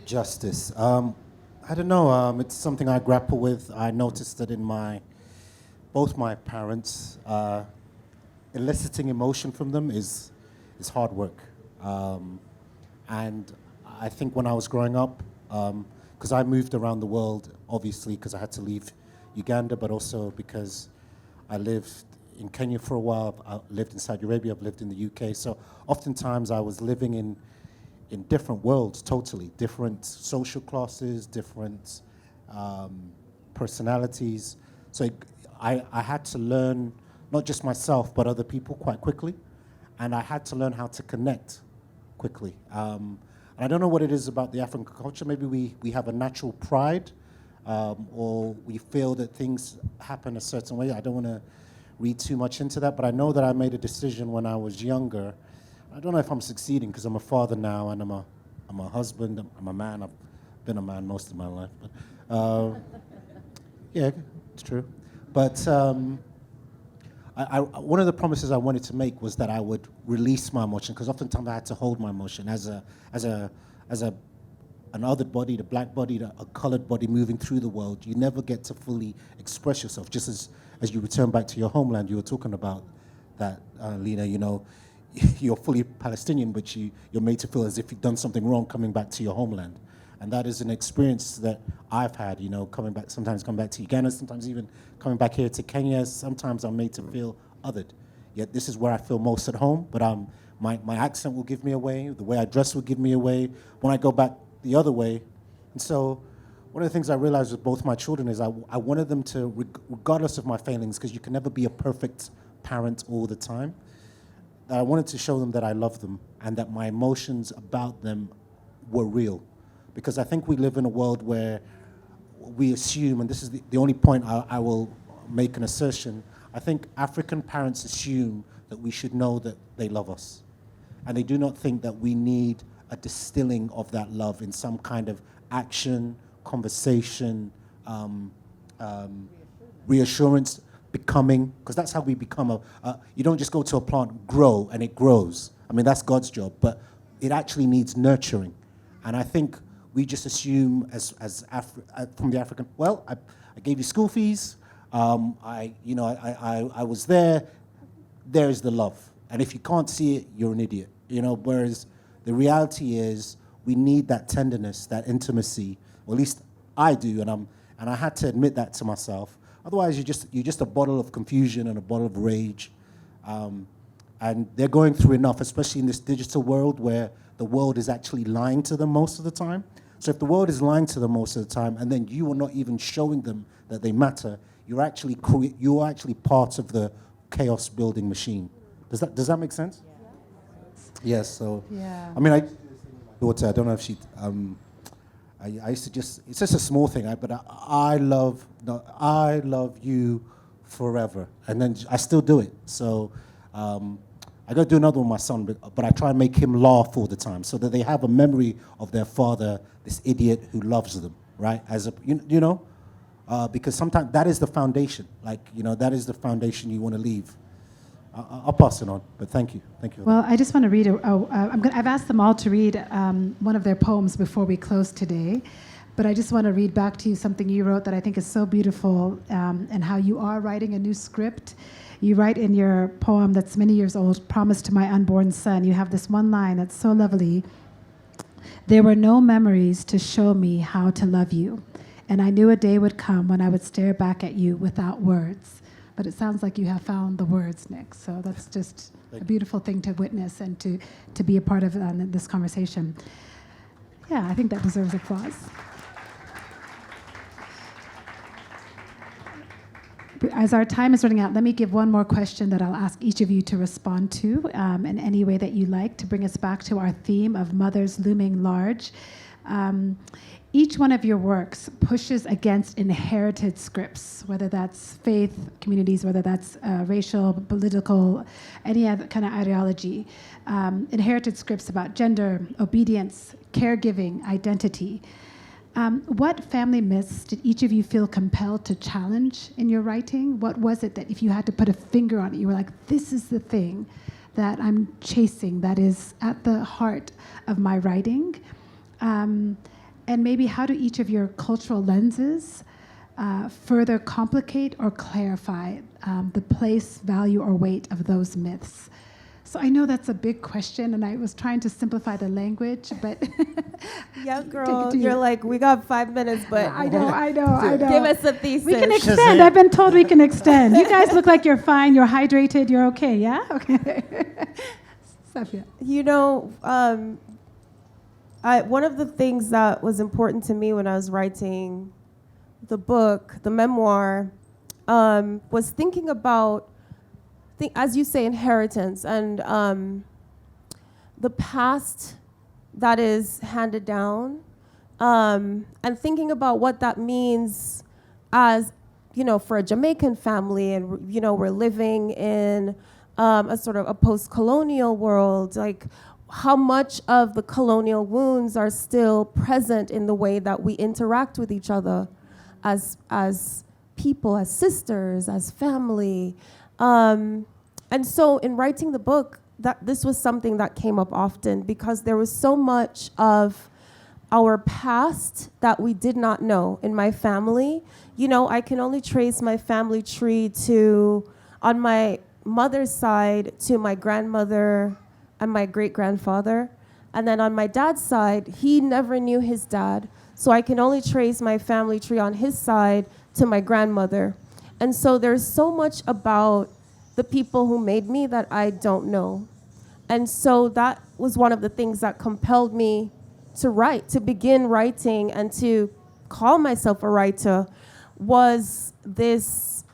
justice. I don't know. It's something I grapple with. I noticed that in both my parents, eliciting emotion from them is hard work. And I think when I was growing up, because I moved around the world, obviously, because I had to leave Uganda, but also because I lived in Kenya for a while. I lived in Saudi Arabia. I've lived in the UK. So oftentimes I was living in different worlds, totally different social classes, different personalities. So I had to learn not just myself, but other people quite quickly. And I had to learn how to connect quickly. And I don't know what it is about the African culture. Maybe we have a natural pride, or we feel that things happen a certain way. I don't want to read too much into that, but I know that I made a decision when I was younger. I don't know if I'm succeeding because I'm a father now, and I'm a husband, I'm a man. I've been a man most of my life. But, yeah, it's true. But one of the promises I wanted to make was that I would release my emotion, because oftentimes I had to hold my emotion as an othered body, the black body, a colored body moving through the world. You never get to fully express yourself. Just as you return back to your homeland, you were talking about that, Lina. You know, you're fully Palestinian, but you're made to feel as if you've done something wrong coming back to your homeland. And that is an experience that I've had, you know, sometimes coming back to Uganda, sometimes even coming back here to Kenya. Sometimes I'm made to feel othered. Yet this is where I feel most at home, but my accent will give me away, the way I dress will give me away when I go back the other way. And so one of the things I realized with both my children is I wanted them to, regardless of my failings, because you can never be a perfect parent all the time, I wanted to show them that I love them and that my emotions about them were real. Because I think we live in a world where we assume, and this is the only point I will make an assertion, I think African parents assume that we should know that they love us. And they do not think that we need a distilling of that love in some kind of action, conversation, reassurance, becoming, because that's how we become you don't just go to a plant, grow, and it grows. I mean, that's God's job, but it actually needs nurturing. And I think we just assume from the African, well, I gave you school fees, I was there's the love. And if you can't see it, you're an idiot. You know, whereas the reality is we need that tenderness, that intimacy, or at least I do, and I had to admit that to myself. Otherwise, you're just a bottle of confusion and a bottle of rage. And they're going through enough, especially in this digital world where the world is actually lying to them most of the time. So if the world is lying to them most of the time, and then you are not even showing them that they matter, you're actually part of the chaos building machine. Does that make sense? Yeah. Yes. So. Yeah. I mean, I don't know if she. I used to just. It's just a small thing, but I love you forever, and then I still do it. So. I got to do another one with my son, but I try and make him laugh all the time so that they have a memory of their father, this idiot who loves them, right? Because sometimes that is the foundation. That is the foundation you want to leave. I'll pass it on, but thank you. Well, I just want to read. I've asked them all to read one of their poems before we close today, but I just want to read back to you something you wrote that I think is so beautiful, and how you are writing a new script. You write in your poem that's many years old, Promise to My Unborn Son. You have this one line that's so lovely. There were no memories to show me how to love you, and I knew a day would come when I would stare back at you without words. But it sounds like you have found the words, Nick. So that's just a beautiful thing to witness and to be a part of this conversation. Yeah, I think that deserves applause. As our time is running out, let me give one more question that I'll ask each of you to respond to in any way that you like to bring us back to our theme of mothers looming large. Each one of your works pushes against inherited scripts, whether that's faith communities, whether that's racial, political, any other kind of ideology. Inherited scripts about gender, obedience, caregiving, identity. What family myths did each of you feel compelled to challenge in your writing? What was it that if you had to put a finger on it, you were like, this is the thing that I'm chasing, that is at the heart of my writing? And maybe how do each of your cultural lenses further complicate or clarify the place, value, or weight of those myths? So I know that's a big question, and I was trying to simplify the language, but yeah, girl, you're like, we got 5 minutes, but I know. Give us a thesis. We can extend. I've been told we can extend. You guys look like you're fine. You're hydrated. You're okay. Yeah. Okay. Safiya. You know, one of the things that was important to me when I was writing the book, the memoir, was thinking about, as you say, inheritance and the past that is handed down, and thinking about what that means as, you know, for a Jamaican family, and, you know, we're living in a sort of a post-colonial world, like how much of the colonial wounds are still present in the way that we interact with each other as people, as sisters, as family. And so in writing the book, this was something that came up often because there was so much of our past that we did not know in my family. You know, I can only trace my family tree to, on my mother's side, to my grandmother and my great-grandfather. And then on my dad's side, he never knew his dad. So I can only trace my family tree on his side to my grandmother. And so there's so much about the people who made me that I don't know. And so that was one of the things that compelled me to write, to begin writing and to call myself a writer, was this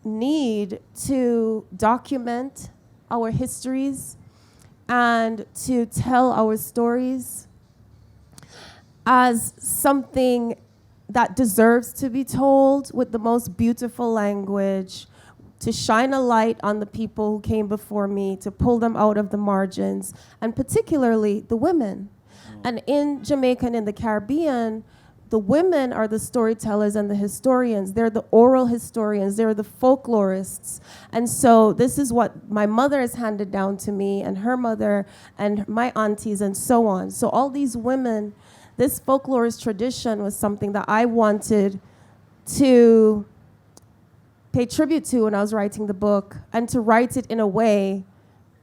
need to document our histories and to tell our stories as something that deserves to be told with the most beautiful language, to shine a light on the people who came before me, to pull them out of the margins, and particularly the women. And in Jamaica and in the Caribbean, the women are the storytellers and the historians. They're the oral historians. They're the folklorists. And so this is what my mother has handed down to me, and her mother, and my aunties, and so on. So all these women, this folklorist tradition was something that I wanted to pay tribute to when I was writing the book, and to write it in a way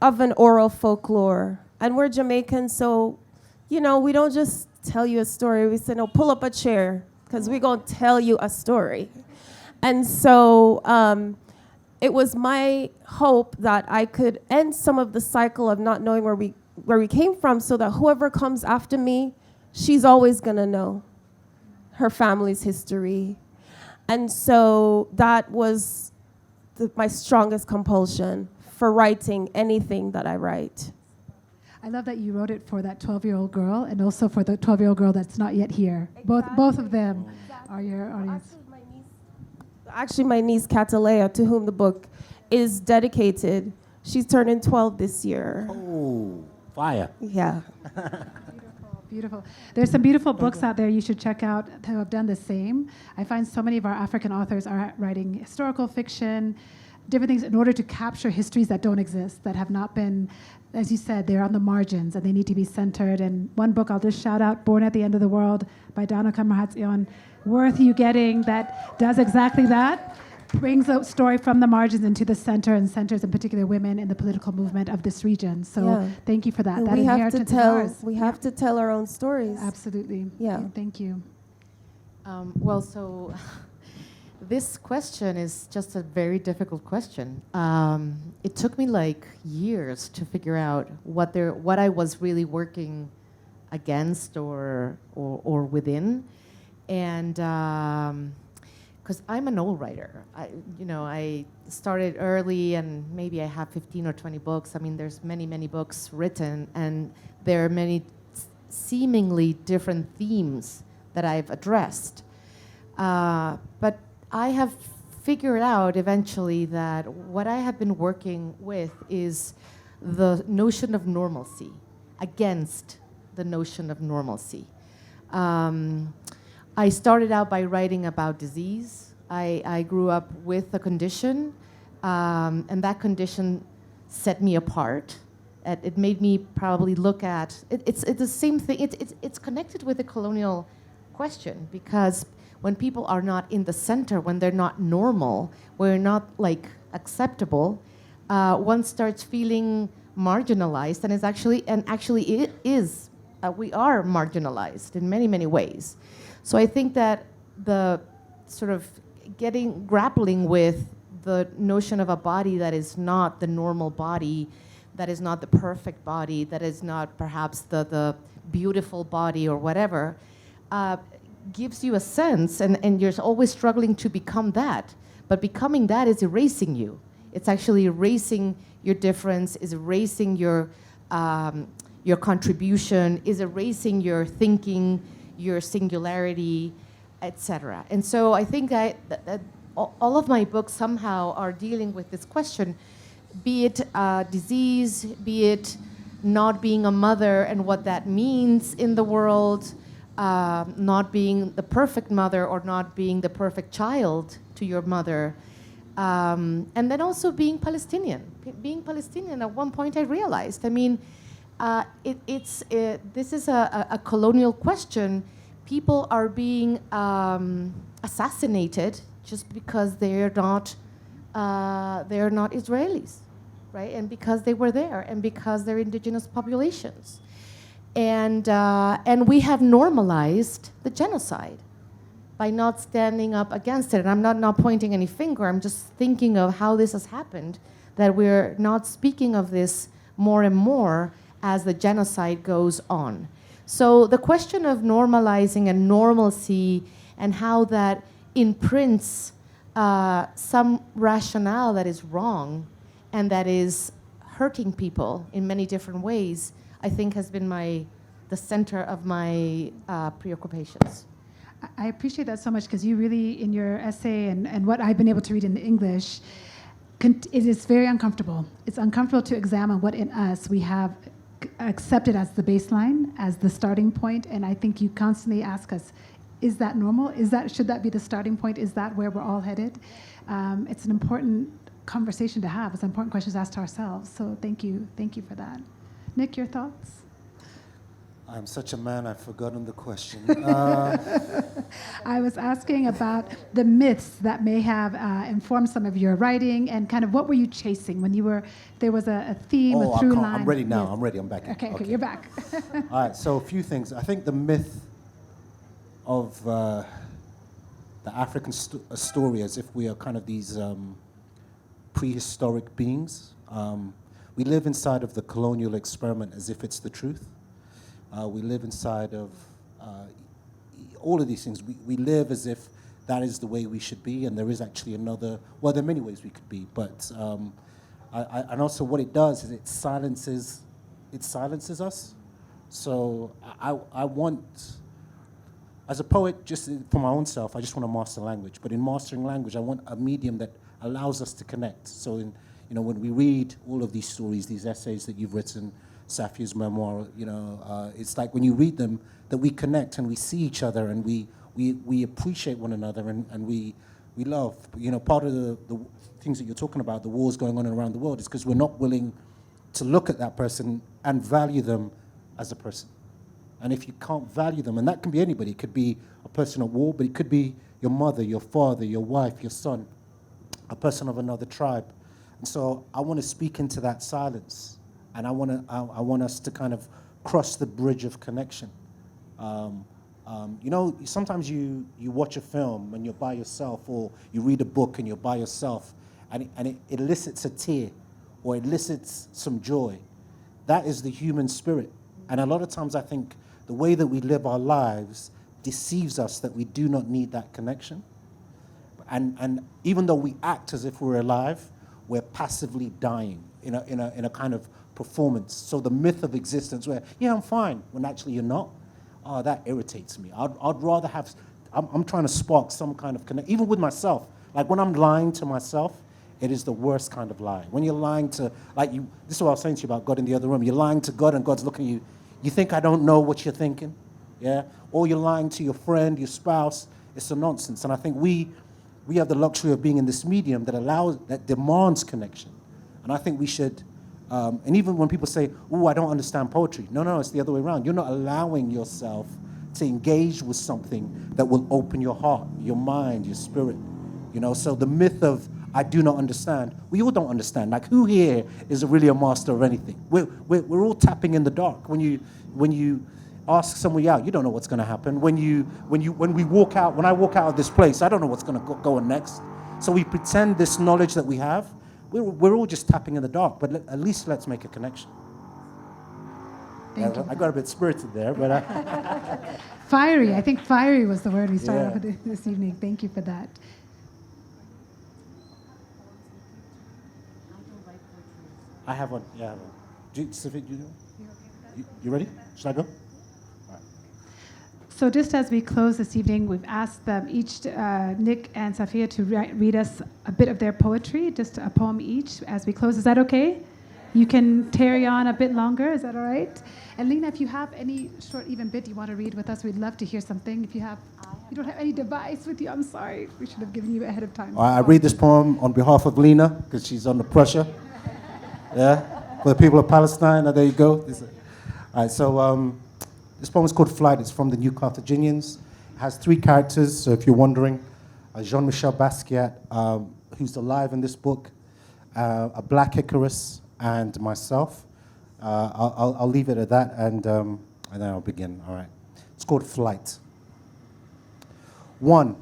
of an oral folklore. And we're Jamaicans, so, you know, we don't just tell you a story. We say, no, pull up a chair, because we're going to tell you a story. And so it was my hope that I could end some of the cycle of not knowing where we came from, so that whoever comes after me, she's always going to know her family's history. And so that was my strongest compulsion for writing anything that I write. I love that you wrote it for that 12-year-old girl and also for the 12-year-old girl that's not yet here. Exactly. Both of them are your audience. Actually, my niece, Catalea, to whom the book is dedicated, she's turning 12 this year. Oh, fire. Yeah. Beautiful. There's some beautiful books out there you should check out who have done the same. I find so many of our African authors are writing historical fiction, different things in order to capture histories that don't exist, that have not been, as you said, they're on the margins and they need to be centered. And one book I'll just shout out, Born at the End of the World by Dana Kamarhatzion, worth you getting, that does exactly that. Brings a story from the margins into the center, and centers in particular women in the political movement of this region. So thank you for that. That inheritance is ours. We have to tell our own stories. Absolutely. Yeah. Thank you. Well, so This question is just a very difficult question. It took me like years to figure out what I was really working against or within, and because I'm an old writer, I started early, and maybe I have 15 or 20 books. I mean, there's many books written, and there are many seemingly different themes that I've addressed. But I have figured out eventually that what I have been working with is the notion of normalcy, against the notion of normalcy. I started out by writing about disease. I grew up with a condition, and that condition set me apart. It made me probably look at, it's the same thing, it's connected with the colonial question, because when people are not in the center, when they're not normal, when they're not like acceptable, one starts feeling marginalized, and actually it is. We are marginalized in many ways. So I think that the sort of grappling with the notion of a body that is not the normal body, that is not the perfect body, that is not perhaps the beautiful body or whatever, gives you a sense, and you're always struggling to become that. But becoming that is erasing you. It's actually erasing your difference, is erasing your contribution, is erasing your thinking, your singularity, etc. And so I think that all of my books somehow are dealing with this question, be it disease, be it not being a mother and what that means in the world, not being the perfect mother or not being the perfect child to your mother, and then also being Palestinian. Being Palestinian, at one point I realized, I mean, this is a colonial question. People are being assassinated just because they're not Israelis, right? And because they were there, and because they're indigenous populations. And we have normalized the genocide by not standing up against it. And I'm not pointing any finger. I'm just thinking of how this has happened, that we're not speaking of this more and more as the genocide goes on. So the question of normalizing and normalcy and how that imprints some rationale that is wrong and that is hurting people in many different ways, I think has been the center of my preoccupations. I appreciate that so much, because you really, in your essay and what I've been able to read in the English, it is very uncomfortable. It's uncomfortable to examine what in us we have accepted as the baseline, as the starting point, and I think you constantly ask us, is that normal? Should that be the starting point? Is that where we're all headed? It's an important conversation to have. It's an important question to ask to ourselves. So thank you for that. Nick, your thoughts? I'm such a man, I've forgotten the question. I was asking about the myths that may have informed some of your writing, and kind of what were you chasing when there was a theme, a through line? I'm ready now. Yes. I'm ready. I'm back. Okay, you're back. All right, so a few things. I think the myth of the African story, as if we are kind of these prehistoric beings. We live inside of the colonial experiment as if it's the truth. We live inside of all of these things. We live as if that is the way we should be, and there is actually another. Well, there are many ways we could be, but and also what it does is it silences us. So I want, as a poet, just for my own self, I just want to master language. But in mastering language, I want a medium that allows us to connect. So when we read all of these stories, these essays that you've written, Safiya's memoir, it's like when you read them that we connect and we see each other and we appreciate one another and we love. Part of the things that you're talking about, the wars going on around the world, is because we're not willing to look at that person and value them as a person. And if you can't value them, and that can be anybody, it could be a person at war, but it could be your mother, your father, your wife, your son, a person of another tribe. And so I want to speak into that silence. And I want us to kind of cross the bridge of connection. Sometimes you watch a film and you're by yourself, or you read a book and you're by yourself, and it elicits a tear, or it elicits some joy. That is the human spirit. And a lot of times I think the way that we live our lives deceives us that we do not need that connection. And even though we act as if we're alive, we're passively dying in a kind of performance. So the myth of existence where, yeah, I'm fine, when actually you're not, oh, that irritates me. I'd rather have, I'm trying to spark some kind of connection, even with myself. Like when I'm lying to myself, it is the worst kind of lie. When you're lying to, this is what I was saying to you about God in the other room. You're lying to God and God's looking at you. You think I don't know what you're thinking? Yeah? Or you're lying to your friend, your spouse. It's a nonsense. And I think we have the luxury of being in this medium that demands connection. And I think we should, and even when people say, oh, I don't understand poetry. No, it's the other way around. You're not allowing yourself to engage with something that will open your heart, your mind, your spirit. So the myth of, I do not understand. We all don't understand. Like, who here is really a master of anything? We're all tapping in the dark. When you ask somebody out, you don't know what's going to happen. When I walk out of this place, I don't know what's going to go on next. So we pretend this knowledge that we have. We're all just tapping in the dark. But at least let's make a connection. Thank you. I got a bit spirited there, but fiery. I think fiery was the word we started off Yeah. with this evening. Thank you for that. I have one. Yeah, I have one. Safiya, you ready? Should I go? So just as we close this evening, we've asked them each, Nick and Safiya, to read us a bit of their poetry, just a poem each as we close. Is that okay? You can tarry on a bit longer. Is that all right? And Lina, if you have any short, even bit you want to read with us, we'd love to hear something. If you don't have any device with you, I'm sorry. We should have given you ahead of time. I read this poem on behalf of Lina, because she's under pressure. Yeah? For the people of Palestine. There you go. All right, so this poem is called Flight. It's from the New Carthaginians. It has 3 characters, so if you're wondering. Jean-Michel Basquiat, who's alive in this book, a black Icarus, and myself. I'll leave it at that, and then I'll begin. All right. It's called Flight. 1.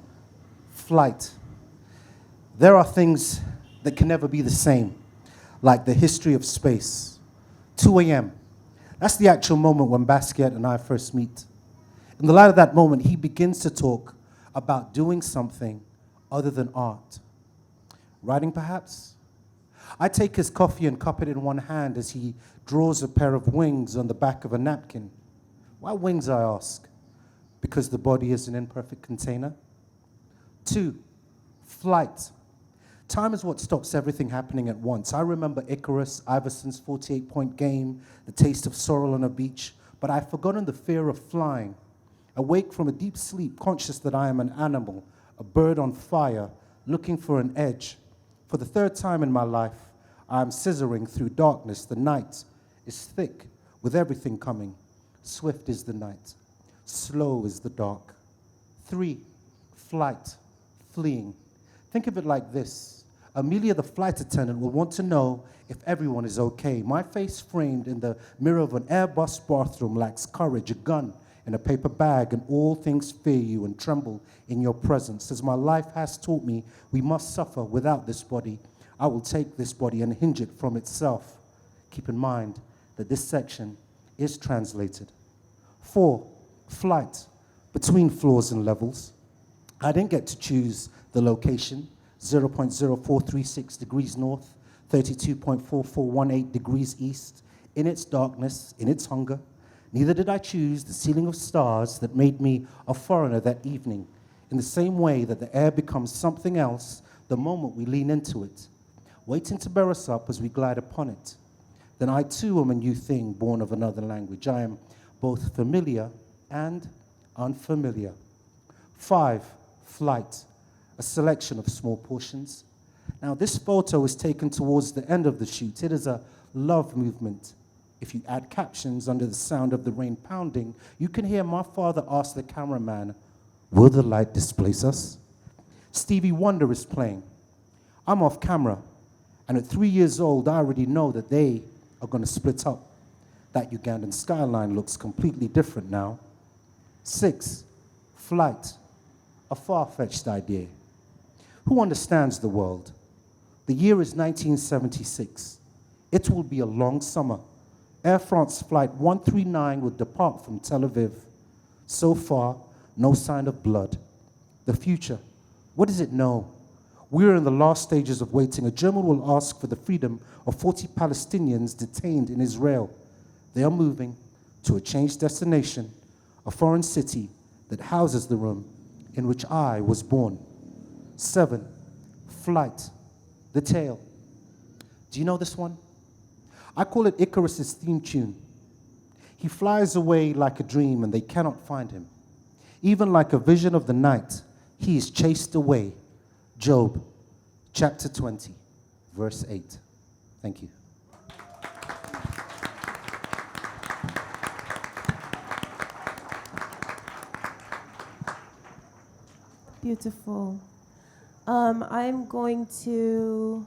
Flight. There are things that can never be the same, like the history of space. 2 a.m. That's the actual moment when Basquiat and I first meet. In the light of that moment, he begins to talk about doing something other than art. Writing, perhaps? I take his coffee and cup it in one hand as he draws a pair of wings on the back of a napkin. Why wings, I ask? Because the body is an imperfect container. 2, flight. Time is what stops everything happening at once. I remember Icarus, Iverson's 48-point game, the taste of sorrel on a beach, but I've forgotten the fear of flying. Awake from a deep sleep, conscious that I am an animal, a bird on fire, looking for an edge. For the 3rd time in my life, I am scissoring through darkness. The night is thick with everything coming. Swift is the night. Slow is the dark. 3, flight, fleeing. Think of it like this. Amelia, the flight attendant, will want to know if everyone is okay. My face framed in the mirror of an Airbus bathroom lacks courage, a gun in a paper bag, and all things fear you and tremble in your presence. As my life has taught me, we must suffer without this body. I will take this body and hinge it from itself. Keep in mind that this section is translated. 4, flight, between floors and levels. I didn't get to choose the location. 0.0436 degrees north, 32.4418 degrees east, in its darkness, in its hunger. Neither did I choose the ceiling of stars that made me a foreigner that evening, in the same way that the air becomes something else the moment we lean into it, waiting to bear us up as we glide upon it. Then I too am a new thing, born of another language. I am both familiar and unfamiliar. 5, flight. A selection of small portions. Now, this photo is taken towards the end of the shoot. It is a love movement. If you add captions under the sound of the rain pounding, you can hear my father ask the cameraman, will the light displace us? Stevie Wonder is playing. I'm off camera, and at 3 years old, I already know that they are going to split up. That Ugandan skyline looks completely different now. 6, Flight, a far-fetched idea. Who understands the world? The year is 1976. It will be a long summer. Air France Flight 139 will depart from Tel Aviv. So far, no sign of blood. The future, what does it know? We're in the last stages of waiting. A German will ask for the freedom of 40 Palestinians detained in Israel. They are moving to a changed destination, a foreign city that houses the room in which I was born. 7, Flight, the tale. Do you know this one? I call it Icarus's theme tune. He flies away like a dream and they cannot find him. Even like a vision of the night, he is chased away. Job, chapter 20, verse 8. Thank you. Beautiful. I'm going to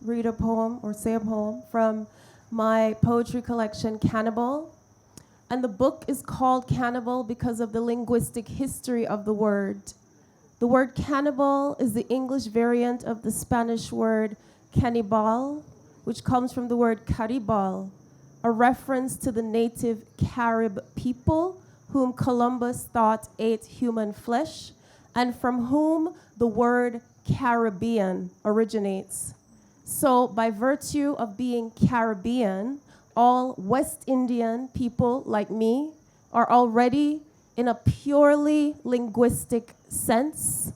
read a poem or say a poem from my poetry collection, Cannibal. And the book is called Cannibal because of the linguistic history of the word. The word cannibal is the English variant of the Spanish word cannibal, which comes from the word caribal, a reference to the native Carib people whom Columbus thought ate human flesh, and from whom the word Caribbean originates. So by virtue of being Caribbean, all West Indian people like me are already, in a purely linguistic sense,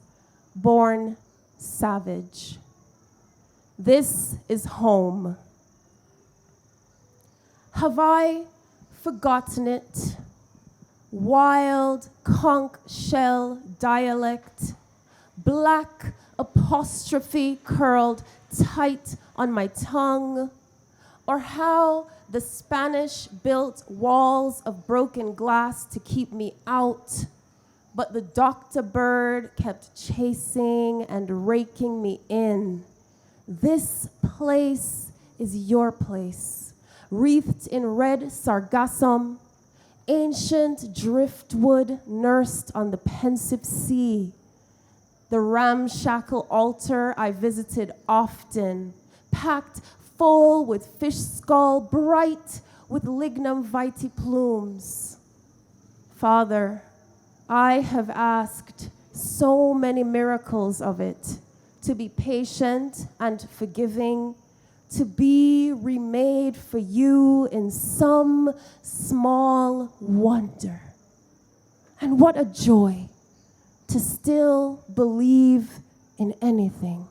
born savage. This is home. Have I forgotten it? Wild conch shell dialect, black apostrophe curled tight on my tongue, or how the Spanish built walls of broken glass to keep me out, but the doctor bird kept chasing and raking me in. This place is your place, wreathed in red sargassum, ancient driftwood nursed on the pensive sea. The ramshackle altar I visited often, packed full with fish skull, bright with lignum vitae plumes. Father, I have asked so many miracles of it, to be patient and forgiving, to be remade for you in some small wonder. And what a joy to still believe in anything.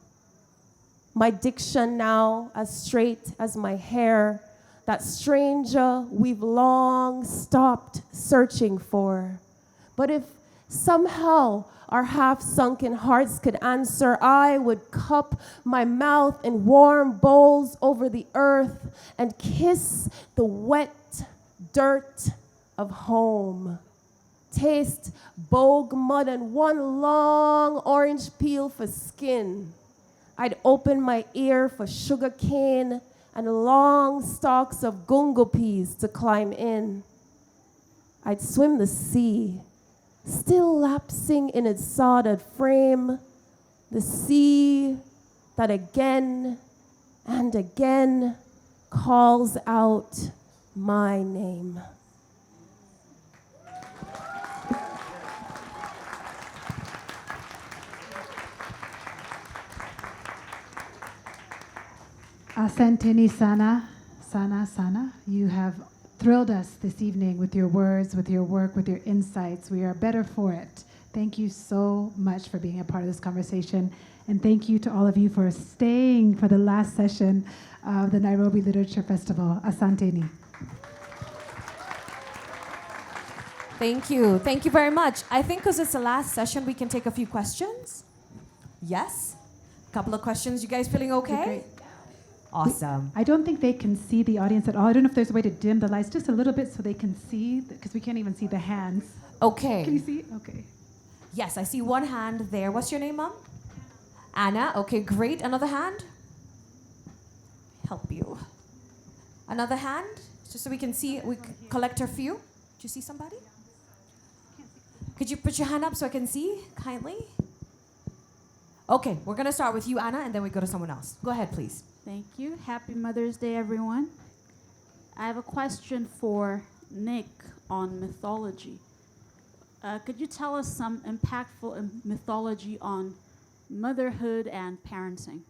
My diction now as straight as my hair, that stranger we've long stopped searching for. But if somehow our half-sunken hearts could answer, I would cup my mouth in warm bowls over the earth and kiss the wet dirt of home. Taste bog mud and one long orange peel for skin. I'd open my ear for sugar cane and long stalks of gungo peas to climb in. I'd swim the sea, still lapsing in its soldered frame, the sea that again and again calls out my name. Asanteni sana, sana, sana. You have thrilled us this evening with your words, with your work, with your insights. We are better for it. Thank you so much for being a part of this conversation. And thank you to all of you for staying for the last session of the Nairobi Literature Festival. Asanteni. Thank you. Thank you very much. I think because it's the last session, we can take a few questions. Yes? A couple of questions. You guys feeling okay? Great. Awesome. I don't think they can see the audience at all. I don't know if there's a way to dim the lights just a little bit so they can see, because we can't even see the hands. Okay. Can you see? Okay. Yes, I see one hand there. What's your name, Mom? Anna. Okay, great. Another hand? Help you. Another hand? Just so we can see, we collect our few. Do you see somebody? Could you put your hand up so I can see, kindly? Okay, we're going to start with you, Anna, and then we go to someone else. Go ahead, please. Thank you. Happy Mother's Day, everyone. I have a question for Nick on mythology. Could you tell us some impactful mythology on motherhood and parenting?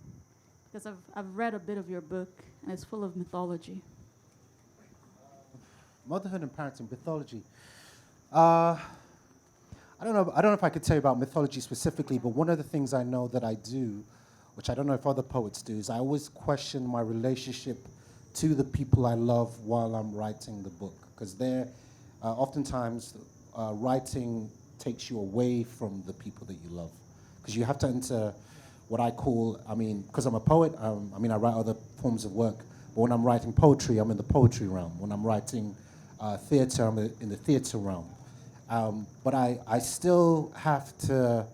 Because I've read a bit of your book, and it's full of mythology. Motherhood and parenting, mythology. I don't know if I could tell you about mythology specifically, but one of the things I know that I do, which I don't know if other poets do, is I always question my relationship to the people I love while I'm writing the book. Because oftentimes, writing takes you away from the people that you love. Because you have to enter what I call, because I'm a poet, I write other forms of work, but when I'm writing poetry, I'm in the poetry realm. When I'm writing theater, I'm in the theater realm. But I still have to,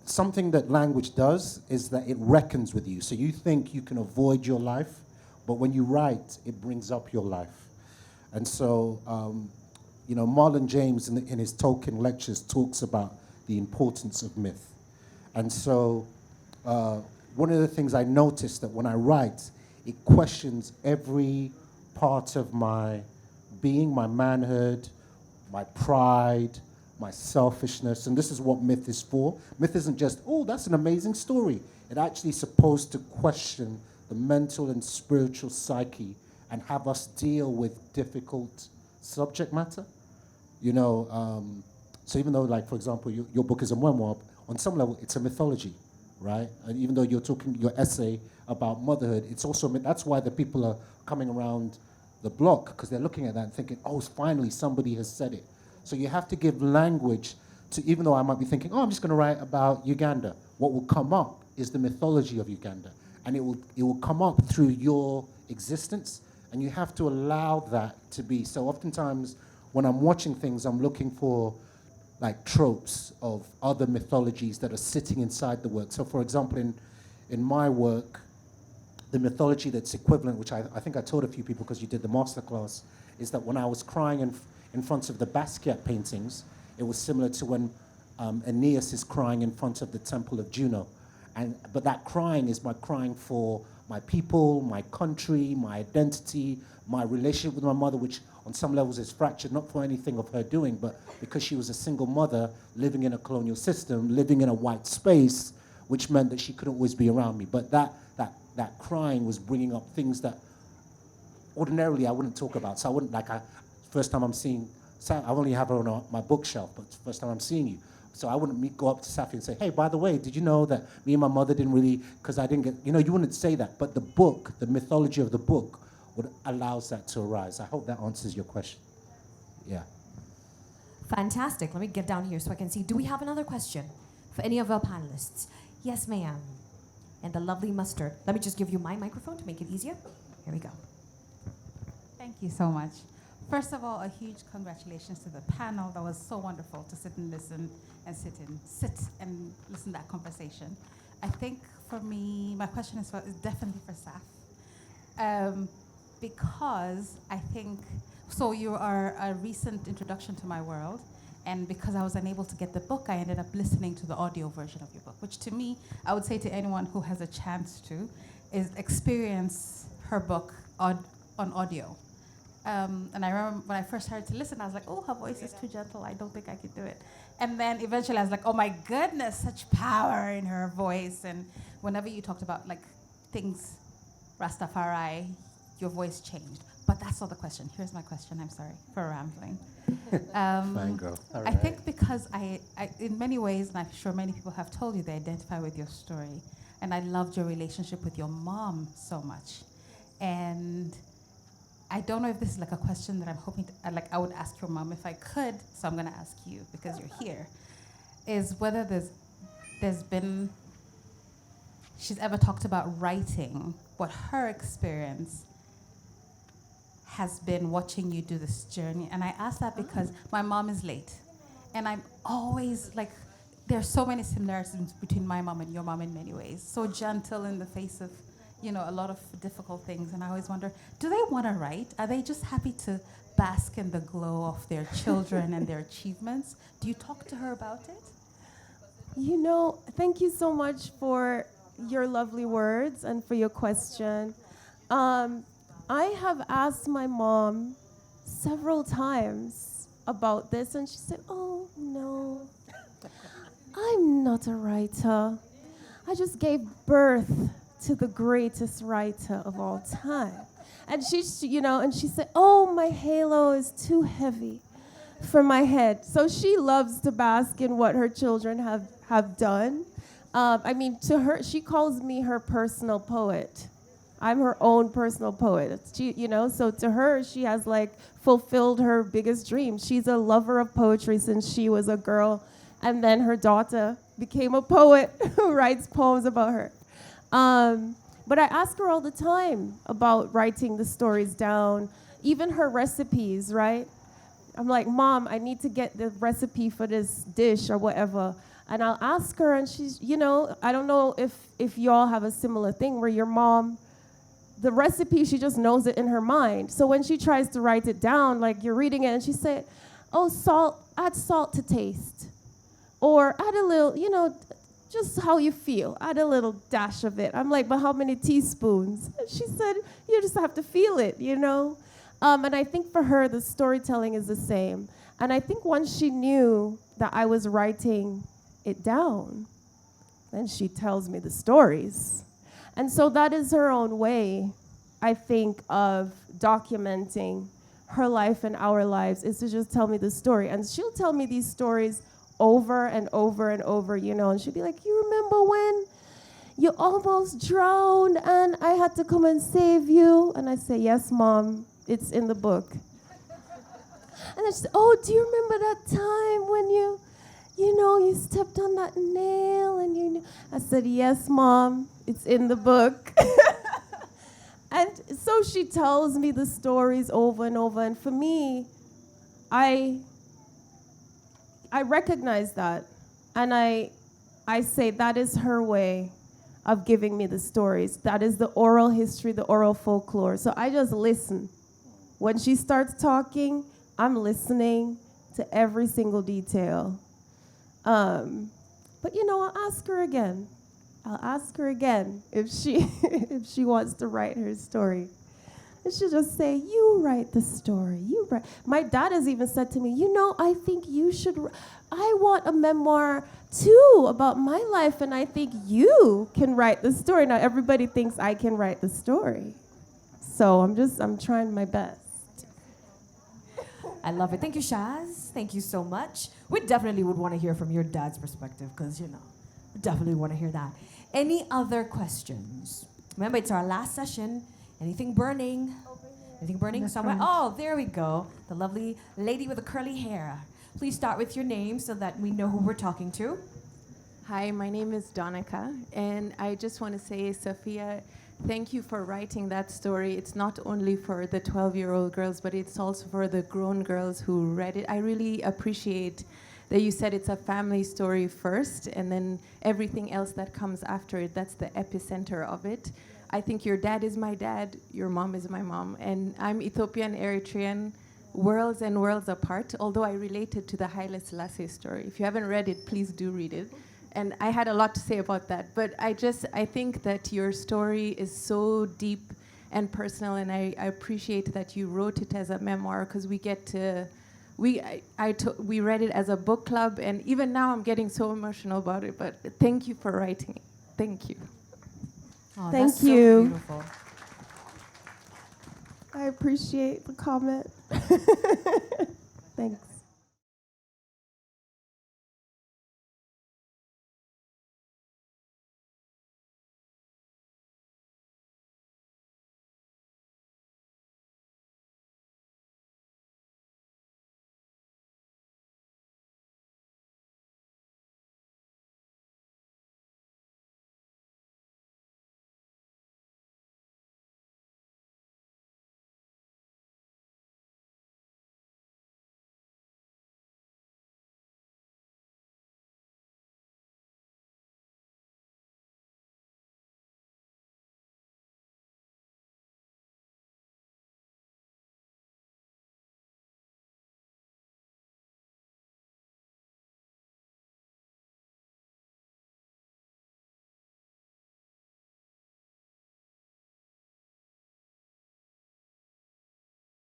something that language does is that it reckons with you. So you think you can avoid your life, but when you write, it brings up your life. And so, Marlon James in his Tolkien lectures talks about the importance of myth. And so one of the things I noticed that when I write, it questions every part of my being, my manhood, my pride, my selfishness, and this is what myth is for. Myth isn't just, oh, that's an amazing story. It actually is supposed to question the mental and spiritual psyche and have us deal with difficult subject matter. So even though, like, for example, your book is a memoir, on some level, it's a mythology, right? And even though you're talking your essay about motherhood, it's also, that's why the people are coming around the block, because they're looking at that and thinking, oh, finally somebody has said it. So you have to give language to, even though I might be thinking, oh, I'm just going to write about Uganda, what will come up is the mythology of Uganda. And it will come up through your existence, and you have to allow that to be. So oftentimes when I'm watching things, I'm looking for like tropes of other mythologies that are sitting inside the work. So for example, in my work, the mythology that's equivalent, which I think I told a few people because you did the masterclass, is that when I was crying in front of the Basquiat paintings, it was similar to when Aeneas is crying in front of the temple of Juno. But that crying is my crying for my people, my country, my identity, my relationship with my mother, which on some levels is fractured, not for anything of her doing, but because she was a single mother living in a colonial system, living in a white space, which meant that she couldn't always be around me. But that crying was bringing up things that ordinarily I wouldn't talk about. So I wouldn't, first time I'm seeing, I only have her on my bookshelf, but first time I'm seeing you. So I wouldn't go up to Safiya and say, hey, by the way, did you know that me and my mother didn't really, because I didn't get, you wouldn't say that. But the book, the mythology of the book, allows that to arise. I hope that answers your question. Yeah. Fantastic. Let me get down here so I can see. Do we have another question for any of our panelists? Yes, ma'am. And the lovely mustard. Let me just give you my microphone to make it easier. Here we go. Thank you so much. First of all, a huge congratulations to the panel. That was so wonderful to sit and listen and sit and listen to that conversation. I think for me, my question is definitely for Saf. Because I think, so you are a recent introduction to my world, and because I was unable to get the book, I ended up listening to the audio version of your book, which to me, I would say to anyone who has a chance to, is experience her book on audio. And I remember when I first started to listen, I was like, oh, her voice is too gentle. I don't think I could do it. And then eventually I was like, oh my goodness, such power in her voice. And whenever you talked about like things, Rastafari, your voice changed. But that's not the question. Here's my question. I'm sorry for rambling. Fine, girl. All right. I think because I, in many ways, and I'm sure many people have told you, they identify with your story. And I loved your relationship with your mom so much. And I don't know if this is like a question that I'm hoping to, I would ask your mom if I could, so I'm gonna ask you because you're here, is whether there's been, she's ever talked about writing what her experience has been watching you do this journey. And I ask that because my mom is late. And I'm always like, there's so many similarities between my mom and your mom in many ways. So gentle in the face of a lot of difficult things, and I always wonder, do they want to write? Are they just happy to bask in the glow of their children and their achievements? Do you talk to her about it? Thank you so much for your lovely words and for your question. I have asked my mom several times about this, and she said, "Oh, no, I'm not a writer. I just gave birth to the greatest writer of all time." And she said, "Oh, my halo is too heavy for my head." So she loves to bask in what her children have done. To her, she calls me her personal poet. I'm her own personal poet. So to her, she has fulfilled her biggest dream. She's a lover of poetry since she was a girl, and then her daughter became a poet who writes poems about her. But I ask her all the time about writing the stories down, even her recipes, right? I'm like, "Mom, I need to get the recipe for this dish or whatever." And I'll ask her, and she's, I don't know if y'all have a similar thing where your mom, the recipe, she just knows it in her mind. So when she tries to write it down, you're reading it, and she said, "Oh, add salt to taste." Or add a little, just how you feel. Add a little dash of it. I'm like, "But how many teaspoons?" And she said, "You just have to feel it, And I think for her, the storytelling is the same. And I think once she knew that I was writing it down, then she tells me the stories. And so that is her own way, I think, of documenting her life and our lives, is to just tell me the story. And she'll tell me these stories over and over and over, and she'll be like, "You remember when you almost drowned and I had to come and save you?" And I say, "Yes, Mom, it's in the book." And then she said, "Oh, do you remember that time when you stepped on that nail and you knew?" I said, "Yes, Mom, it's in the book." And so she tells me the stories over and over. And for me, I recognize that. And I say that is her way of giving me the stories. That is the oral history, the oral folklore. So I just listen. When she starts talking, I'm listening to every single detail. But I'll ask her again. I'll ask her again if she wants to write her story. And she'll just say, "You write the story. You write." My dad has even said to me, "I think you should. I want a memoir too about my life, and I think you can write the story." Now everybody thinks I can write the story, so I'm trying my best. I love it. Thank you, Shaz. Thank you so much. We definitely would want to hear from your dad's perspective because, we definitely want to hear that. Any other questions? Remember, it's our last session. Anything burning? Anything burning somewhere? Oh, there we go. The lovely lady with the curly hair. Please start with your name so that we know who we're talking to. Hi, my name is Donica, and I just want to say, Safiya, thank you for writing that story. It's not only for the 12-year-old girls, but it's also for the grown girls who read it. I really appreciate that you said it's a family story first, and then everything else that comes after it, that's the epicenter of it. I think your dad is my dad, your mom is my mom, and I'm Ethiopian Eritrean, worlds and worlds apart, although I related to the Haile Selassie story. If you haven't read it, please do read it. And I had a lot to say about that, but I think that your story is so deep and personal, and I appreciate that you wrote it as a memoir, because we get to, we read it as a book club, and even now I'm getting so emotional about it, but thank you for writing it. Thank you. Oh, Thank you. So beautiful. I appreciate the comment. Thanks.